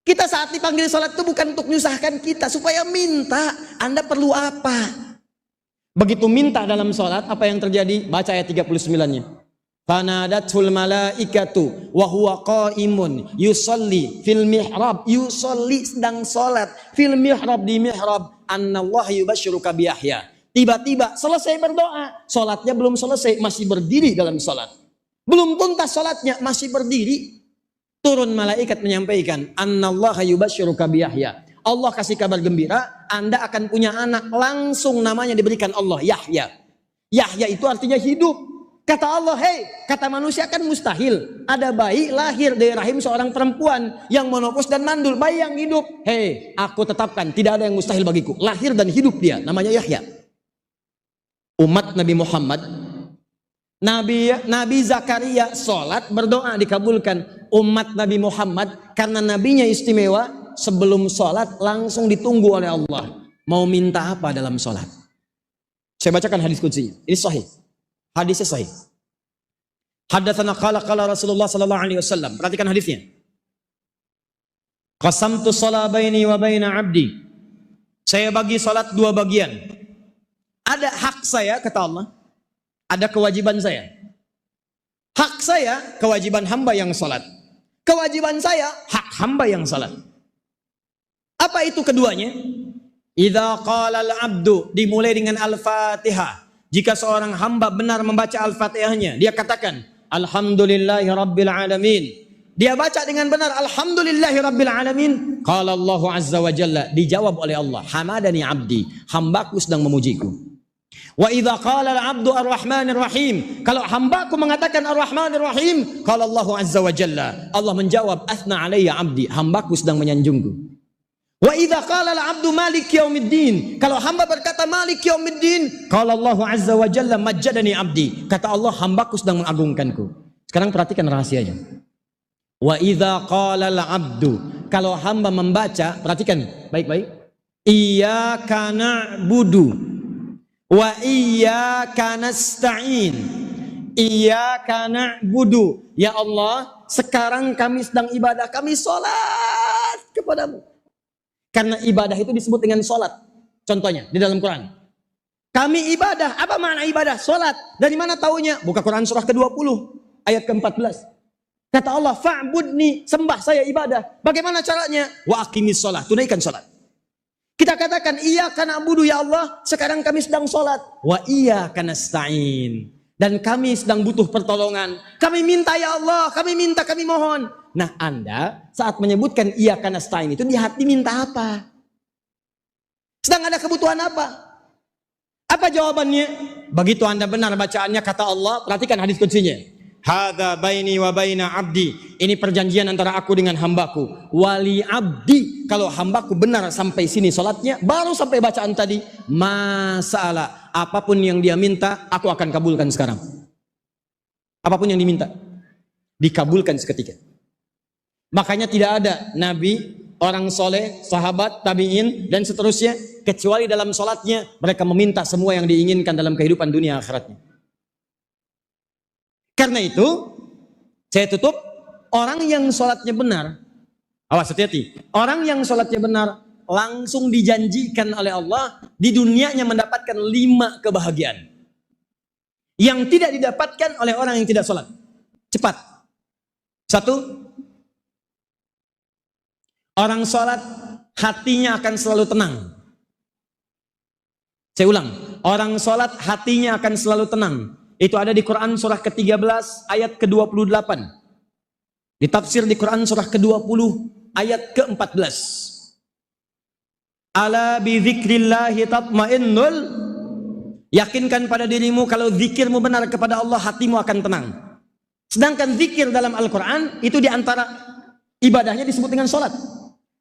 Kita saat dipanggil sholat itu bukan untuk menyusahkan kita, supaya minta. Anda perlu apa? Begitu minta dalam sholat, apa yang terjadi? Baca ayat 39-nya. Fanadatul malaikatu wa huwa qaimun yusalli fil mihrab. Yusalli sedang sholat fil mihrab, di mihrab. Annallaha yubasyiruka bi Yahya. Tiba-tiba selesai berdoa, sholatnya belum selesai, masih berdiri dalam sholat. Belum tuntas sholatnya, masih berdiri. Turun malaikat menyampaikan, Annallaha yubasyiruka bi Yahya. Allah kasih kabar gembira, Anda akan punya anak, langsung namanya diberikan Allah, Yahya. Yahya itu artinya hidup. Kata Allah, hei, kata manusia kan mustahil. Ada bayi lahir dari rahim seorang perempuan yang monopos dan mandul, bayi yang hidup. Hei, aku tetapkan, tidak ada yang mustahil bagiku. Lahir dan hidup dia, namanya Yahya. Umat Nabi Muhammad, Nabi Zakaria sholat, berdoa dikabulkan. Umat Nabi Muhammad, karena nabinya istimewa, sebelum sholat langsung ditunggu oleh Allah. Mau minta apa dalam sholat? Saya bacakan hadis qudsinya. Ini sahih. Hadisnya sahih. Haddatsana qala Rasulullah sallallahu alaihi wasallam. Perhatikan hadisnya. Qasamtu shalah baini wa baina 'abdi. Saya bagi salat dua bagian. Ada hak saya kata Allah, ada kewajiban saya. Hak saya kewajiban hamba yang salat. Kewajiban saya hak hamba yang salat. Apa itu keduanya? Idza qala al-'abdu, dimulai dengan Al-Fatihah. Jika seorang hamba benar membaca Al-Fatihahnya, dia katakan Alhamdulillahi Rabbil Alamin. Dia baca dengan benar Alhamdulillahi Rabbil Alamin. Qala Allah Azza wa Jalla, dijawab oleh Allah, Hamadani abdi, hambaku sedang memujiku. Wa idza qala al-'abdu ar-Rahmanir Rahim, kalau hambaku mengatakan ar-Rahmanir Rahim, qala Allah Azza wa Jalla, Allah menjawab Athna alayya abdi, hambaku sedang menyanjungku. Wa idza qala al-'abdu Malik Yaumiddin, kalau hamba berkata Malik Yaumiddin, qala Allah Azza wa Jalla majjadani abdi, kata Allah hambaku sedang mengagungkanku. Sekarang perhatikan rahasianya. Wa idza qala al-'abdu, kalau hamba membaca, perhatikan baik-baik, iyyaka na'budu wa iyyaka nasta'in. Iyyaka na'budu, ya Allah, sekarang kami sedang ibadah, kami salat kepadamu. Karena ibadah itu disebut dengan sholat. Contohnya di dalam Quran. Kami ibadah. Apa makna ibadah? Sholat. Dari mana taunya? Buka Quran surah ke-20. Ayat ke-14. Kata Allah, fa'budni, sembah saya ibadah. Bagaimana caranya? Wa aqimis sholat. Tunaikan sholat. Kita katakan, iyyaka na'budu ya Allah, sekarang kami sedang sholat. Wa iyyaka nasta'in. dan kami sedang butuh pertolongan. Kami minta ya Allah, kami minta, kami mohon. Nah, Anda saat menyebutkan iyyaka nasta'in itu di hati minta apa? Sedang ada kebutuhan apa? Apa jawabannya? Begitu Anda benar bacaannya kata Allah, perhatikan hadis kuncinya. Hadza baini wa baina abdi. Ini perjanjian antara aku dengan hambaku. Wali abdi. Kalau hambaku benar sampai sini salatnya, baru sampai bacaan tadi, masalah apapun yang dia minta, aku akan kabulkan sekarang. Apapun yang diminta, dikabulkan seketika. Makanya tidak ada nabi, orang soleh, sahabat, tabi'in, dan seterusnya, kecuali dalam salatnya mereka meminta semua yang diinginkan dalam kehidupan dunia akhiratnya. Karena itu, saya tutup, orang yang sholatnya benar, awas hati-hati, orang yang sholatnya benar, langsung dijanjikan oleh Allah, di dunianya mendapatkan 5 kebahagiaan. Yang tidak didapatkan oleh orang yang tidak sholat. Cepat. 1, orang sholat, hatinya akan selalu tenang. Saya ulang, orang sholat, hatinya akan selalu tenang. Itu ada di Quran surah ke-13 ayat ke-28. Ditafsir di Quran surah ke-20 ayat ke-14. Ala bi dzikrillahi tatmainnul. Yakinkan pada dirimu kalau zikirmu benar kepada Allah, hatimu akan tenang. Sedangkan zikir dalam Al-Quran itu diantara ibadahnya disebut dengan sholat.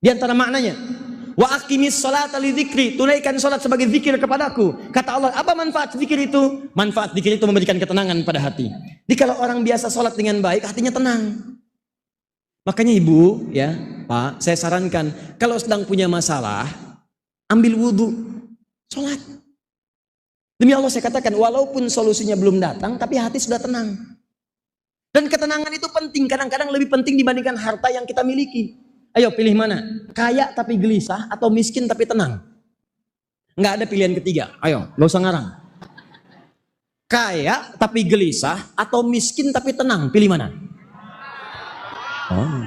Diantara maknanya, wa aqimis sholata li dzikri, tunaikan salat sebagai zikir kepadaku. Kata Allah, apa manfaat zikir itu? Manfaat zikir itu memberikan ketenangan pada hati. Jadi kalau orang biasa salat dengan baik, hatinya tenang. Makanya Ibu, ya, Pak, saya sarankan kalau sedang punya masalah, ambil wudu, salat. Demi Allah saya katakan, walaupun solusinya belum datang, tapi hati sudah tenang. Dan ketenangan itu penting, kadang-kadang lebih penting dibandingkan harta yang kita miliki. Ayo pilih mana? Kaya tapi gelisah atau miskin tapi tenang? Nggak ada pilihan ketiga. Ayo, nggak usah ngarang. Kaya tapi gelisah atau miskin tapi tenang? Pilih mana? Oh,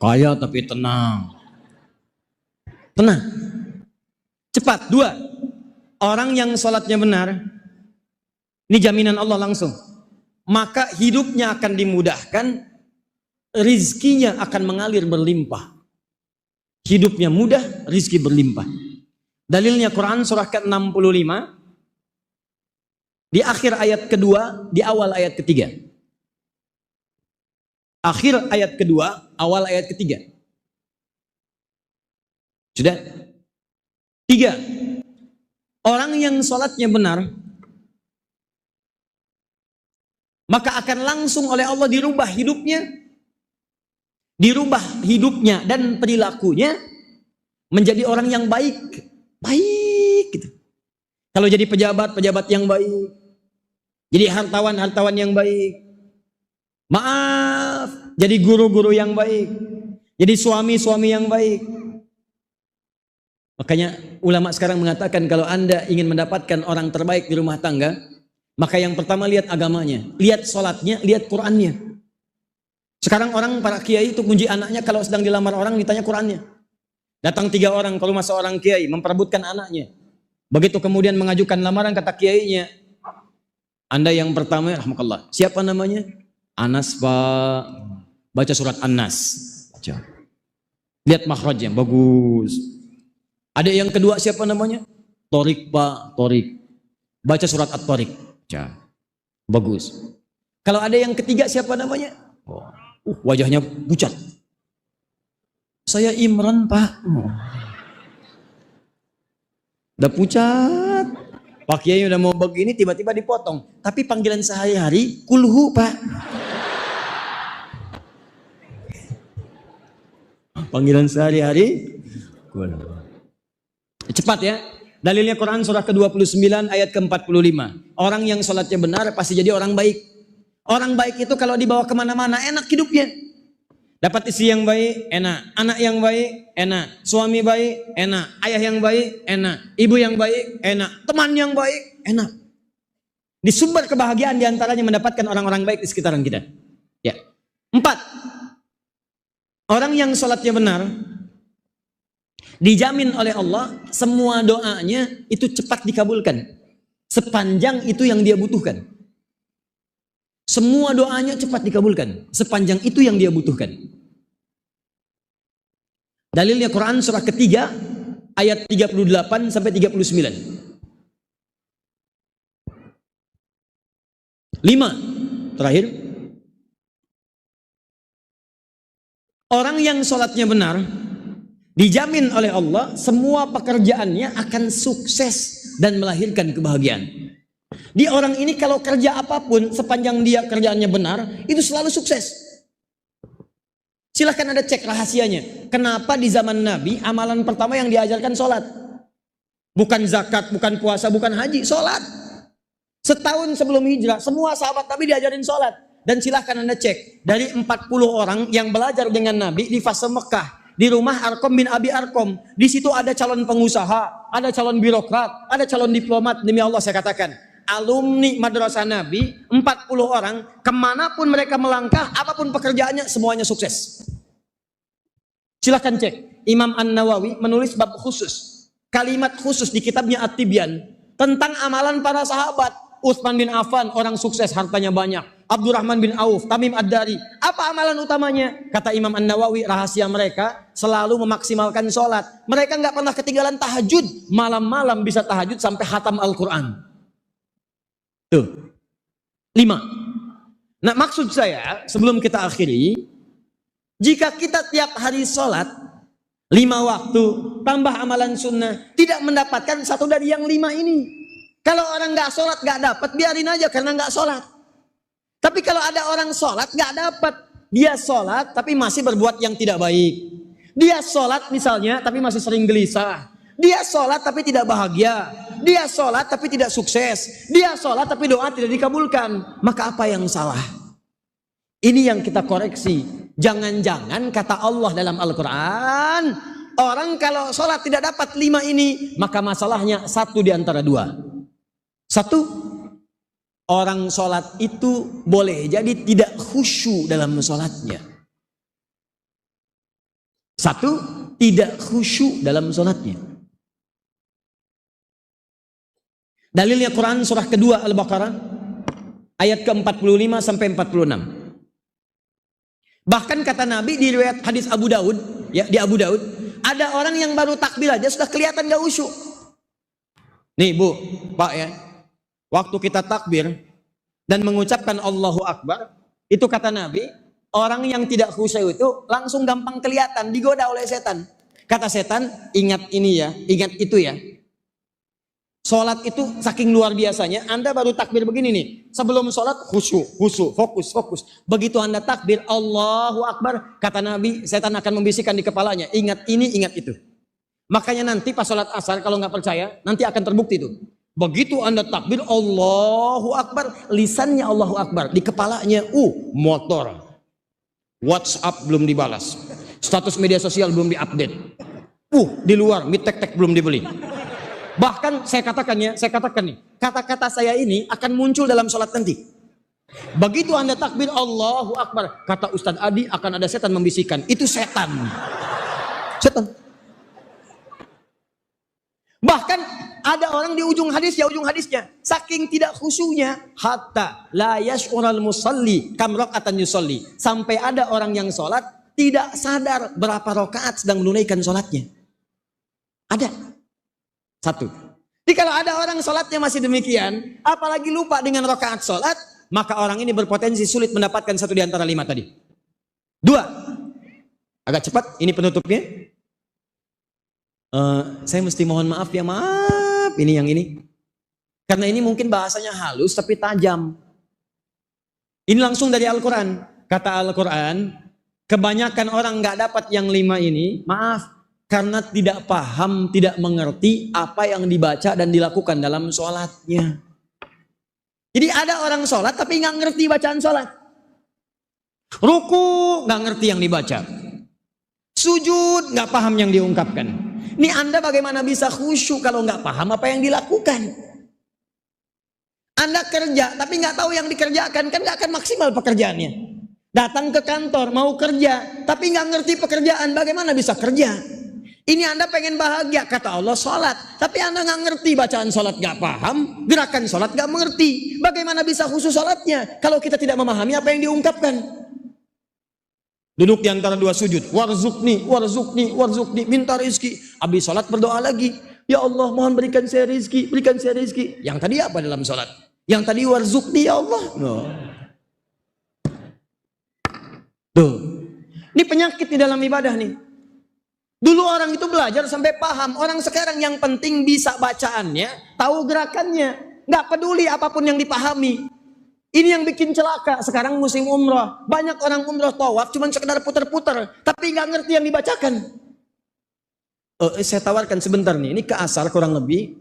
kaya tapi tenang. Tenang. Cepat. 2. Orang yang sholatnya benar, ini jaminan Allah langsung. Maka hidupnya akan dimudahkan, rizkinya akan mengalir berlimpah. Hidupnya mudah, rizki berlimpah. Dalilnya Quran surah ke-65 di akhir ayat kedua, di awal ayat ketiga. Akhir ayat kedua, awal ayat ketiga. Sudah? 3. Orang yang sholatnya benar, maka akan langsung oleh Allah dirubah hidupnya. Dirubah hidupnya dan perilakunya menjadi orang yang baik. Baik gitu. Kalau jadi pejabat, pejabat yang baik. Jadi hartawan, hartawan yang baik. Maaf, jadi guru-guru yang baik. Jadi suami-suami yang baik. Makanya ulama sekarang mengatakan kalau Anda ingin mendapatkan orang terbaik di rumah tangga, maka yang pertama lihat agamanya, lihat sholatnya, lihat Qurannya. Sekarang orang para kiai itu kunci anaknya kalau sedang dilamar orang ditanya Qurannya. Datang 3 orang ke rumah seorang kiai memperebutkan anaknya. Begitu kemudian mengajukan lamaran kata kiainya, Anda yang pertama, rahmatullah, siapa namanya? Anas Pak. Baca surat An-Nas. Baca. Lihat makhrajnya, bagus. Ada yang kedua siapa namanya? Torik Pak, Torik. Baca surat At-Torik. Baca. Bagus. Kalau ada yang ketiga siapa namanya? Wajahnya pucat. Saya Imran Pak. Udah pucat. Pak Kiai udah mau begini tiba-tiba dipotong. Tapi panggilan sehari-hari kulhu Pak. Panggilan sehari-hari kulhu. Cepat ya. Dalilnya Quran surah ke-29 ayat ke-45. Orang yang sholatnya benar pasti jadi orang baik. Orang baik itu kalau dibawa kemana-mana enak hidupnya. Dapat istri yang baik, enak. Anak yang baik, enak. Suami baik, enak. Ayah yang baik, enak. Ibu yang baik, enak. Teman yang baik, enak. Di sumber kebahagiaan diantaranya mendapatkan orang-orang baik di sekitaran kita. Ya. 4. Orang yang sholatnya benar, dijamin oleh Allah semua doanya itu cepat dikabulkan. Sepanjang itu yang dia butuhkan. Semua doanya cepat dikabulkan. Sepanjang itu yang dia butuhkan. Dalilnya Quran surah ketiga ayat 38 sampai 39. 5 terakhir. Orang yang sholatnya benar dijamin oleh Allah semua pekerjaannya akan sukses dan melahirkan kebahagiaan. Di orang ini kalau kerja apapun sepanjang dia kerjaannya benar itu selalu sukses. Silahkan ada cek rahasianya. Kenapa di zaman Nabi amalan pertama yang diajarkan sholat? Bukan zakat, bukan puasa, bukan haji, sholat. Setahun sebelum hijrah semua sahabat Nabi diajarin sholat. Dan silahkan Anda cek, dari 40 orang yang belajar dengan Nabi di fase Mekah, di rumah Arkom bin Abi Arkom, di situ ada calon pengusaha, ada calon birokrat, ada calon diplomat. Demi Allah saya katakan, alumni madrasah Nabi 40 orang, kemanapun mereka melangkah, apapun pekerjaannya, semuanya sukses. Silahkan cek, Imam An-Nawawi menulis bab khusus, kalimat khusus di kitabnya At-Tibyan tentang amalan para sahabat. Utsman bin Affan, orang sukses, hartanya banyak. Abdurrahman bin Auf, Tamim Ad-Dari. Apa amalan utamanya? Kata Imam An-Nawawi, rahasia mereka selalu memaksimalkan sholat. Mereka nggak pernah ketinggalan tahajud. Malam-malam bisa tahajud sampai khatam Al-Quran. Tuh. 5. Nah, maksud saya, sebelum kita akhiri, jika kita tiap hari sholat 5 waktu, tambah amalan sunnah, tidak mendapatkan satu dari yang 5 ini. Kalau orang nggak sholat nggak dapat, biarin aja karena nggak sholat. Tapi kalau ada orang sholat nggak dapat, dia sholat tapi masih berbuat yang tidak baik. Dia sholat misalnya tapi masih sering gelisah. Dia sholat tapi tidak bahagia. Dia sholat tapi tidak sukses. Dia sholat tapi doa tidak dikabulkan. Maka apa yang salah? Ini yang kita koreksi. Jangan-jangan kata Allah dalam Al-Quran, orang kalau sholat tidak dapat 5 ini, maka masalahnya satu di antara 2. Satu, orang sholat itu boleh jadi tidak khusyuk dalam sholatnya. Satu, tidak khusyuk dalam sholatnya. Dalilnya Quran surah kedua Al-Baqarah ayat ke-45 sampai 46. Bahkan kata Nabi di riwayat hadis Abu Daud, ya, di Abu Daud, ada orang yang baru takbir aja sudah kelihatan gak khusyuk. Nih Bu, Pak ya, waktu kita takbir dan mengucapkan Allahu Akbar, itu kata Nabi, orang yang tidak khusyuk itu langsung gampang kelihatan, digoda oleh setan. Kata setan, ingat ini ya, ingat itu ya. Sholat itu saking luar biasanya, Anda baru takbir begini nih, sebelum sholat khusyuk, fokus. Begitu Anda takbir Allahu Akbar, kata Nabi, setan akan membisikkan di kepalanya, ingat ini, ingat itu. Makanya nanti pas sholat asar, kalau nggak percaya, nanti akan terbukti itu. Begitu Anda takbir Allahu Akbar, lisannya Allahu Akbar, di kepalanya motor, WhatsApp belum dibalas, status media sosial belum diupdate, di luar mie tek-tek belum dibeli. Bahkan saya katakan nih, kata-kata saya ini akan muncul dalam sholat nanti. Begitu Anda takbir Allahu Akbar, kata Ustadz Adi, akan ada setan membisikkan, itu setan. Bahkan ada orang di ujung hadisnya, saking tidak khusyuknya, hatta la yash'ural musalli kam raka'atan yusalli, sampai ada orang yang sholat tidak sadar berapa rakaat sedang menunaikan sholatnya. Ada. Satu. Jadi kalau ada orang sholatnya masih demikian, apalagi lupa dengan rakaat sholat, maka orang ini berpotensi sulit mendapatkan satu di antara 5 tadi. 2. Agak cepat, ini penutupnya. Saya mesti mohon maaf ya, maaf ini yang ini. Karena ini mungkin bahasanya halus tapi tajam. Ini langsung dari Al-Quran. Kata Al-Quran, kebanyakan orang nggak dapat yang 5 ini, maaf, karena tidak paham, tidak mengerti apa yang dibaca dan dilakukan dalam sholatnya. Jadi ada orang sholat tapi nggak ngerti bacaan sholat. Ruku nggak ngerti yang dibaca. Sujud nggak paham yang diungkapkan. Ini Anda bagaimana bisa khusyuk kalau nggak paham apa yang dilakukan? Anda kerja tapi nggak tahu yang dikerjakan, kan nggak akan maksimal pekerjaannya. Datang ke kantor mau kerja tapi nggak ngerti pekerjaan, bagaimana bisa kerja? Ini Anda pengen bahagia, kata Allah sholat. Tapi Anda nggak ngerti bacaan sholat, nggak paham, gerakan sholat nggak mengerti. Bagaimana bisa khusus sholatnya kalau kita tidak memahami apa yang diungkapkan? Duduk di antara dua sujud, warzukni, warzukni, warzukni, minta rizki. Habis sholat berdoa lagi, ya Allah mohon berikan saya rizki, berikan saya rizki. Yang tadi apa dalam sholat? Yang tadi warzukni ya Allah. No. Tuh, ini penyakit di dalam ibadah nih. Dulu orang itu belajar sampai paham. Orang sekarang yang penting bisa bacaannya, tahu gerakannya, nggak peduli apapun yang dipahami. Ini yang bikin celaka. Sekarang musim umroh, banyak orang umroh tawaf cuman sekedar puter-puter, tapi nggak ngerti yang dibacakan. Saya tawarkan sebentar nih, ini ke asar kurang lebih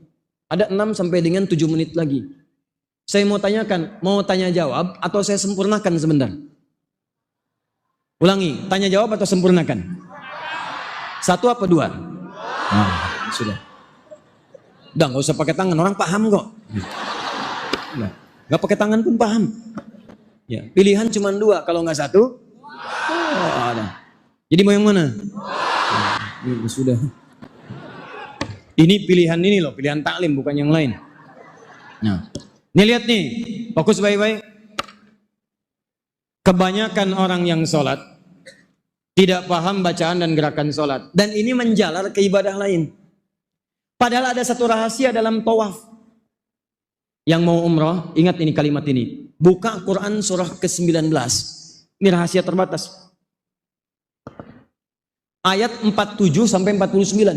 ada 6 sampai dengan 7 menit lagi. Saya mau tanyakan, mau tanya jawab atau saya sempurnakan sebentar? Ulangi, tanya jawab atau sempurnakan? 1 apa 2? Nah, sudah. Udah nggak usah pakai tangan, orang paham kok. Nah, nggak pakai tangan pun paham. Ya, pilihan cuma 2, kalau nggak 1. Oh, ada. Jadi mau yang mana? Nah, sudah. Ini pilihan ini loh, pilihan taklim bukan yang lain. Nah, ini lihat nih, fokus baik-baik. Kebanyakan orang yang sholat tidak paham bacaan dan gerakan sholat. Dan ini menjalar ke ibadah lain. Padahal ada satu rahasia dalam tawaf. Yang mau umrah, ingat ini kalimat ini. Buka Quran surah ke-19. Ini rahasia terbatas. Ayat 47 sampai 49.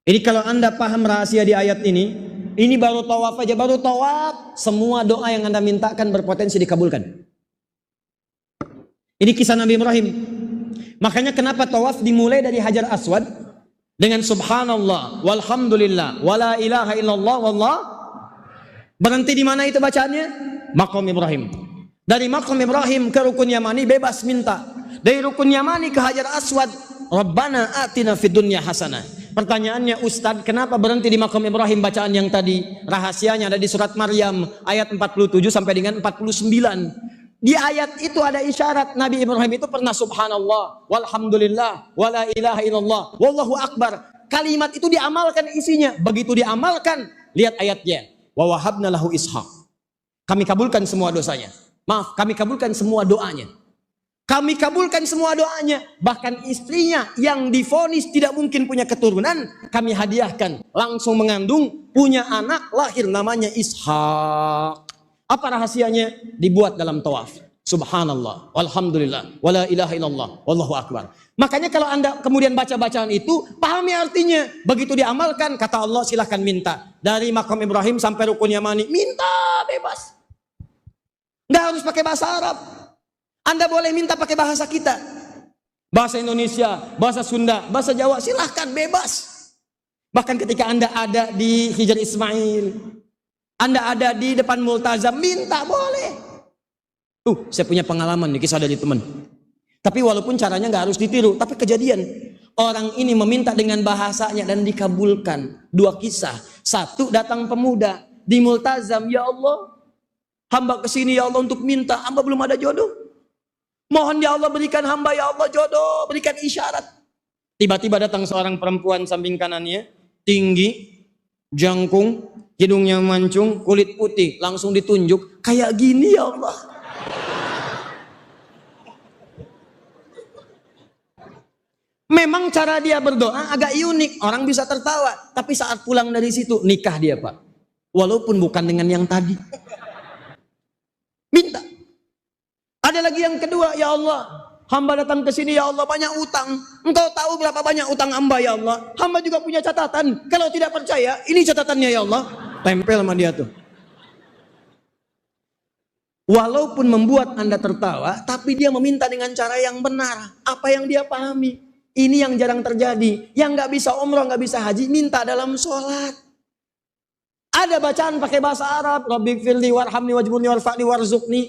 Ini kalau Anda paham rahasia di ayat ini baru tawaf aja. Baru tawaf, semua doa yang Anda mintakan berpotensi dikabulkan. Ini kisah Nabi Ibrahim. Makanya kenapa tawaf dimulai dari Hajar Aswad dengan subhanallah, walhamdulillah, wala ilaha illallah, wallah. Berhenti di mana itu bacaannya? Maqam Ibrahim. Dari Maqam Ibrahim ke Rukun Yamani bebas minta. Dari Rukun Yamani ke Hajar Aswad, Rabbana atina fid dunya hasanah. Pertanyaannya, Ustadz, kenapa berhenti di Maqam Ibrahim bacaan yang tadi? Rahasianya ada di surat Maryam ayat 47 sampai dengan 49. Di ayat itu ada isyarat Nabi Ibrahim itu pernah subhanallah, walhamdulillah, wala ilaha illallah, wallahu akbar. Kalimat itu diamalkan isinya. Begitu diamalkan, lihat ayatnya. Wa wahabna lahu ishaq. Kami kabulkan semua dosanya. Maaf, kami kabulkan semua doanya. Kami kabulkan semua doanya. Bahkan istrinya yang divonis tidak mungkin punya keturunan, kami hadiahkan. Langsung mengandung, punya anak, lahir namanya Ishak. Apa rahasianya? Dibuat dalam tawaf. Subhanallah, walhamdulillah, wala ilaha illallah, wallahu akbar. Makanya kalau Anda kemudian baca bacaan itu, pahami artinya. Begitu diamalkan, kata Allah silahkan minta. Dari Maqam Ibrahim sampai Rukun Yamani, minta bebas. Nggak harus pakai bahasa Arab. Anda boleh minta pakai bahasa kita. Bahasa Indonesia, bahasa Sunda, bahasa Jawa, silahkan bebas. Bahkan ketika Anda ada di Hijr Ismail, Anda ada di depan Multazam, minta boleh. Saya punya pengalaman nih, kisah dari teman. Tapi walaupun caranya nggak harus ditiru, tapi kejadian. Orang ini meminta dengan bahasanya dan dikabulkan. 2 kisah. 1, datang pemuda di Multazam, ya Allah, hamba kesini ya Allah untuk minta, hamba belum ada jodoh. Mohon ya Allah berikan hamba ya Allah jodoh, berikan isyarat. Tiba-tiba datang seorang perempuan samping kanannya, tinggi, jangkung, hidungnya mancung, kulit putih, langsung ditunjuk, kayak gini ya Allah. Memang cara dia berdoa agak unik, orang bisa tertawa, tapi saat pulang dari situ nikah dia, Pak. Walaupun bukan dengan yang tadi. Minta. Ada lagi yang kedua, ya Allah, hamba datang ke sini ya Allah banyak utang. Engkau tahu berapa banyak utang hamba ya Allah. Hamba juga punya catatan. Kalau tidak percaya, ini catatannya ya Allah. Tempel sama dia tuh. Walaupun membuat Anda tertawa, tapi dia meminta dengan cara yang benar. Apa yang dia pahami. Ini yang jarang terjadi. Yang nggak bisa umroh, nggak bisa haji, minta dalam sholat. Ada bacaan pakai bahasa Arab. Rabbighfirli warhamni wajburni warfa'ni warzuqni.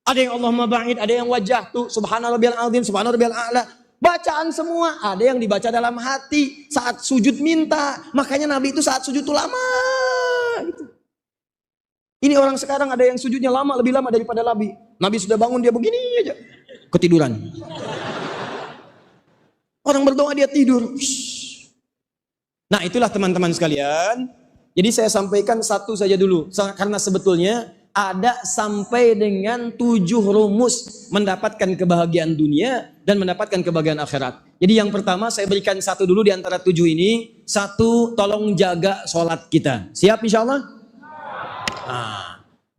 Ada yang Allahumma ba'id, ada yang wajjahtu, subhana rabbiyal azim, subhana rabbiyal a'la. Bacaan semua, ada yang dibaca dalam hati saat sujud minta. Makanya Nabi itu saat sujud itu lama gitu. Ini orang sekarang ada yang sujudnya lama, lebih lama daripada Nabi. Nabi sudah bangun dia begini aja, ketiduran. Orang berdoa dia tidur. Nah, itulah teman-teman sekalian. Jadi saya sampaikan satu saja dulu, karena sebetulnya ada sampai dengan 7 rumus mendapatkan kebahagiaan dunia dan mendapatkan kebahagiaan akhirat. Jadi yang pertama saya berikan satu dulu di antara 7 ini. Satu, tolong jaga sholat kita. Siap insya Allah?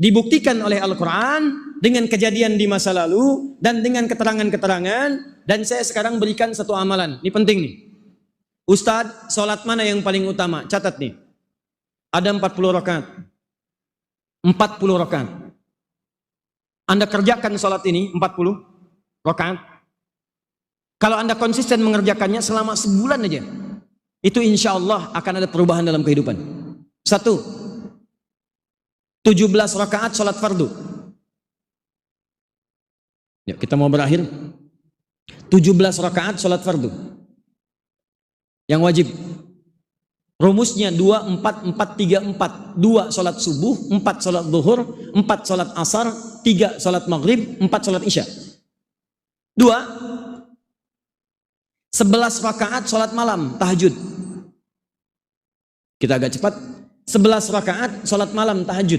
Dibuktikan oleh Al-Quran dengan kejadian di masa lalu dan dengan keterangan-keterangan. Dan saya sekarang berikan satu amalan. Ini penting nih. Ustadz, sholat mana yang paling utama? Catat nih. Ada 40 rakaat. 40 rakaat. Anda kerjakan sholat ini 40 rakaat. Kalau Anda konsisten mengerjakannya selama sebulan aja, itu insya Allah akan ada perubahan dalam kehidupan. 1. 17 rakaat sholat fardu. Yuk kita mau berakhir. 17 rakaat sholat fardu. Yang wajib. Rumusnya 2, 4, 4, 3, 4. 2 sholat subuh, 4 sholat zuhur, 4 sholat asar, 3 sholat maghrib, 4 sholat isya. 2, 11 rakaat sholat malam, tahajud. Kita agak cepat. 11 rakaat sholat malam, tahajud.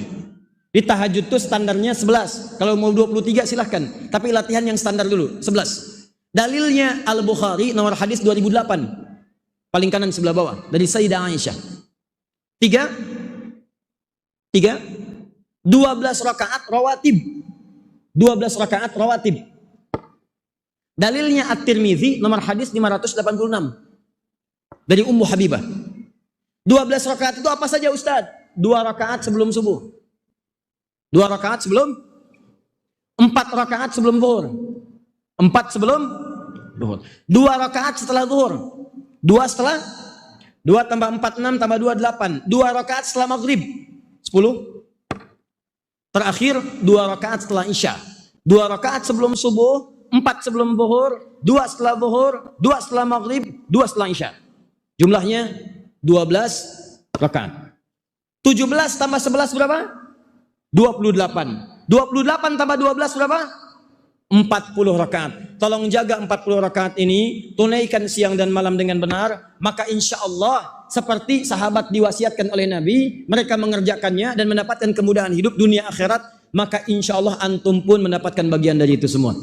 Di tahajud itu standarnya 11. Kalau mau 23 silahkan. Tapi latihan yang standar dulu, 11. Dalilnya Al-Bukhari, nomor hadis 2008. Paling kanan sebelah bawah dari Sayyidah Aisyah. 3 12 rakaat rawatib. 12 rakaat rawatib. Dalilnya At-Tirmidzi nomor hadis 586 dari Ummu Habibah. 12 rakaat itu apa saja Ustaz? 2 rakaat sebelum subuh. 2 rakaat sebelum, 4 rakaat sebelum zuhur. 4 sebelum zuhur. 2 rakaat setelah zuhur. 2 setelah 2 tambah 4 6 tambah 2 8. 2 rakaat setelah maghrib 10. Terakhir 2 rakaat setelah isya. 2 rakaat sebelum subuh, 4 sebelum zuhur, 2 setelah zuhur, 2 setelah maghrib, 2 setelah isya. Jumlahnya 12 rakaat. 17 tambah 11 berapa? 28. 28 tambah 12 berapa? 40 rakaat. Tolong jaga 40 rakaat ini, tunaikan siang dan malam dengan benar, maka insya Allah seperti sahabat diwasiatkan oleh Nabi, mereka mengerjakannya dan mendapatkan kemudahan hidup dunia akhirat, maka insya Allah antum pun mendapatkan bagian dari itu semua.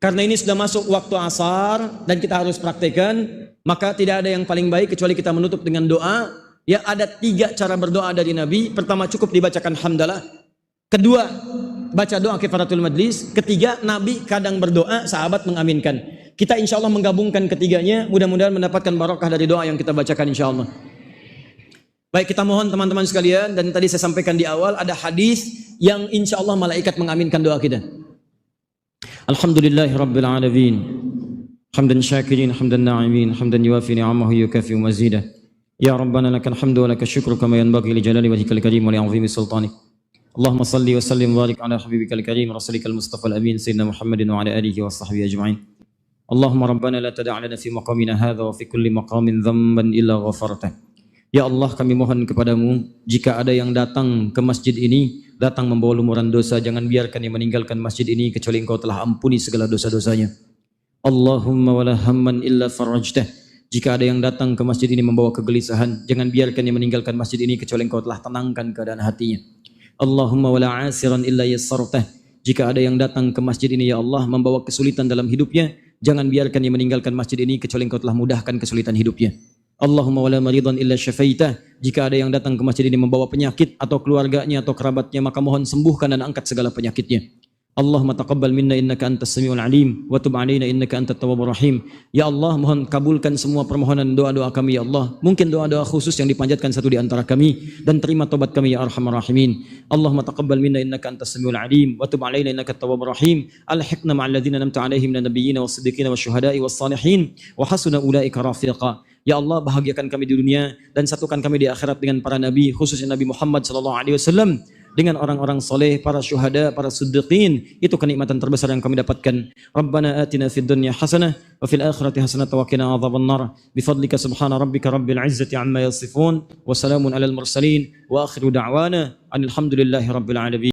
Karena ini sudah masuk waktu asar dan kita harus praktekkan, maka tidak ada yang paling baik kecuali kita menutup dengan doa. Ya, ada 3 cara berdoa dari Nabi. Pertama, cukup dibacakan hamdalah. Kedua, baca doa kifaratul majlis. Ketiga, Nabi kadang berdoa, sahabat mengaminkan. Kita insya Allah menggabungkan ketiganya, mudah-mudahan mendapatkan barokah dari doa yang kita bacakan insya Allah. Baik, kita mohon teman-teman sekalian, dan tadi saya sampaikan di awal, ada hadis yang insya Allah malaikat mengaminkan doa kita. Alhamdulillahi Rabbil Alamin. Hamdan syakirin, hamdan na'imin, hamdan yuafi ni'amahu yukafi mazidah. Ya Rabbana lakal hamdu wa lakal syukru kama yanbaghi li jalali wajhikal karim wa li 'azimi sultanik. Allahumma salli wa sallim wa barik ala habibikal karim rasulikal mustafa al-amin sayyidina Muhammadin wa ala alihi wa sahbihi ajma'in. Allahumma rabbana la tada' lana fi maqamina hadha wa fi kulli maqamin dhanban illa ghafartah. Ya Allah, kami mohon kepadamu, jika ada yang datang ke masjid ini, datang membawa lumuran dosa, jangan biarkan dia meninggalkan masjid ini kecuali Engkau telah ampuni segala dosa-dosanya. Allahumma wala hamman illa farajtah. Jika ada yang datang ke masjid ini membawa kegelisahan, jangan biarkan dia meninggalkan masjid ini kecuali Engkau telah tenangkan keadaan hatinya. Allahumma wala asiran illa yassartah. Jika ada yang datang ke masjid ini ya Allah membawa kesulitan dalam hidupnya, jangan biarkan dia meninggalkan masjid ini kecuali Engkau telah mudahkan kesulitan hidupnya. Allahumma wala maridan illa syafaitah. Jika ada yang datang ke masjid ini membawa penyakit atau keluarganya atau kerabatnya, maka mohon sembuhkan dan angkat segala penyakitnya. Allahumma taqabbal minna innaka antas samiul alim wa tub alaina innaka antat tawwabur rahim. Ya Allah, mohon kabulkan semua permohonan doa-doa kami ya Allah. Mungkin doa-doa khusus yang dipanjatkan satu di antara kami, dan terima tobat kami ya arhamar rahimin. Allahumma taqabbal minna innaka antas samiul alim wa tub alaina innaka tawwabur rahim. Alhiqna ma'al ladzina an'amta 'alaihim minan nabiyyin was-siddiqin wasyuhada'i was-salihin wa hasuna ulaika rafiqa. Ya Allah, bahagiakan kami di dunia dan satukan kami di akhirat dengan para nabi, khususnya Nabi Muhammad SAW, dengan orang-orang soleh, para syuhada, para siddiqin. Itu kenikmatan terbesar yang kami dapatkan. Rabbana atina fid dunya hasanah wa fil akhirati hasanah wa qina adzabannar. Bifadlika subhana rabbika rabbil izzati amma yasifun wa salamun alal mursalin wa akhiru da'wana alhamdulillahi rabbil alamin.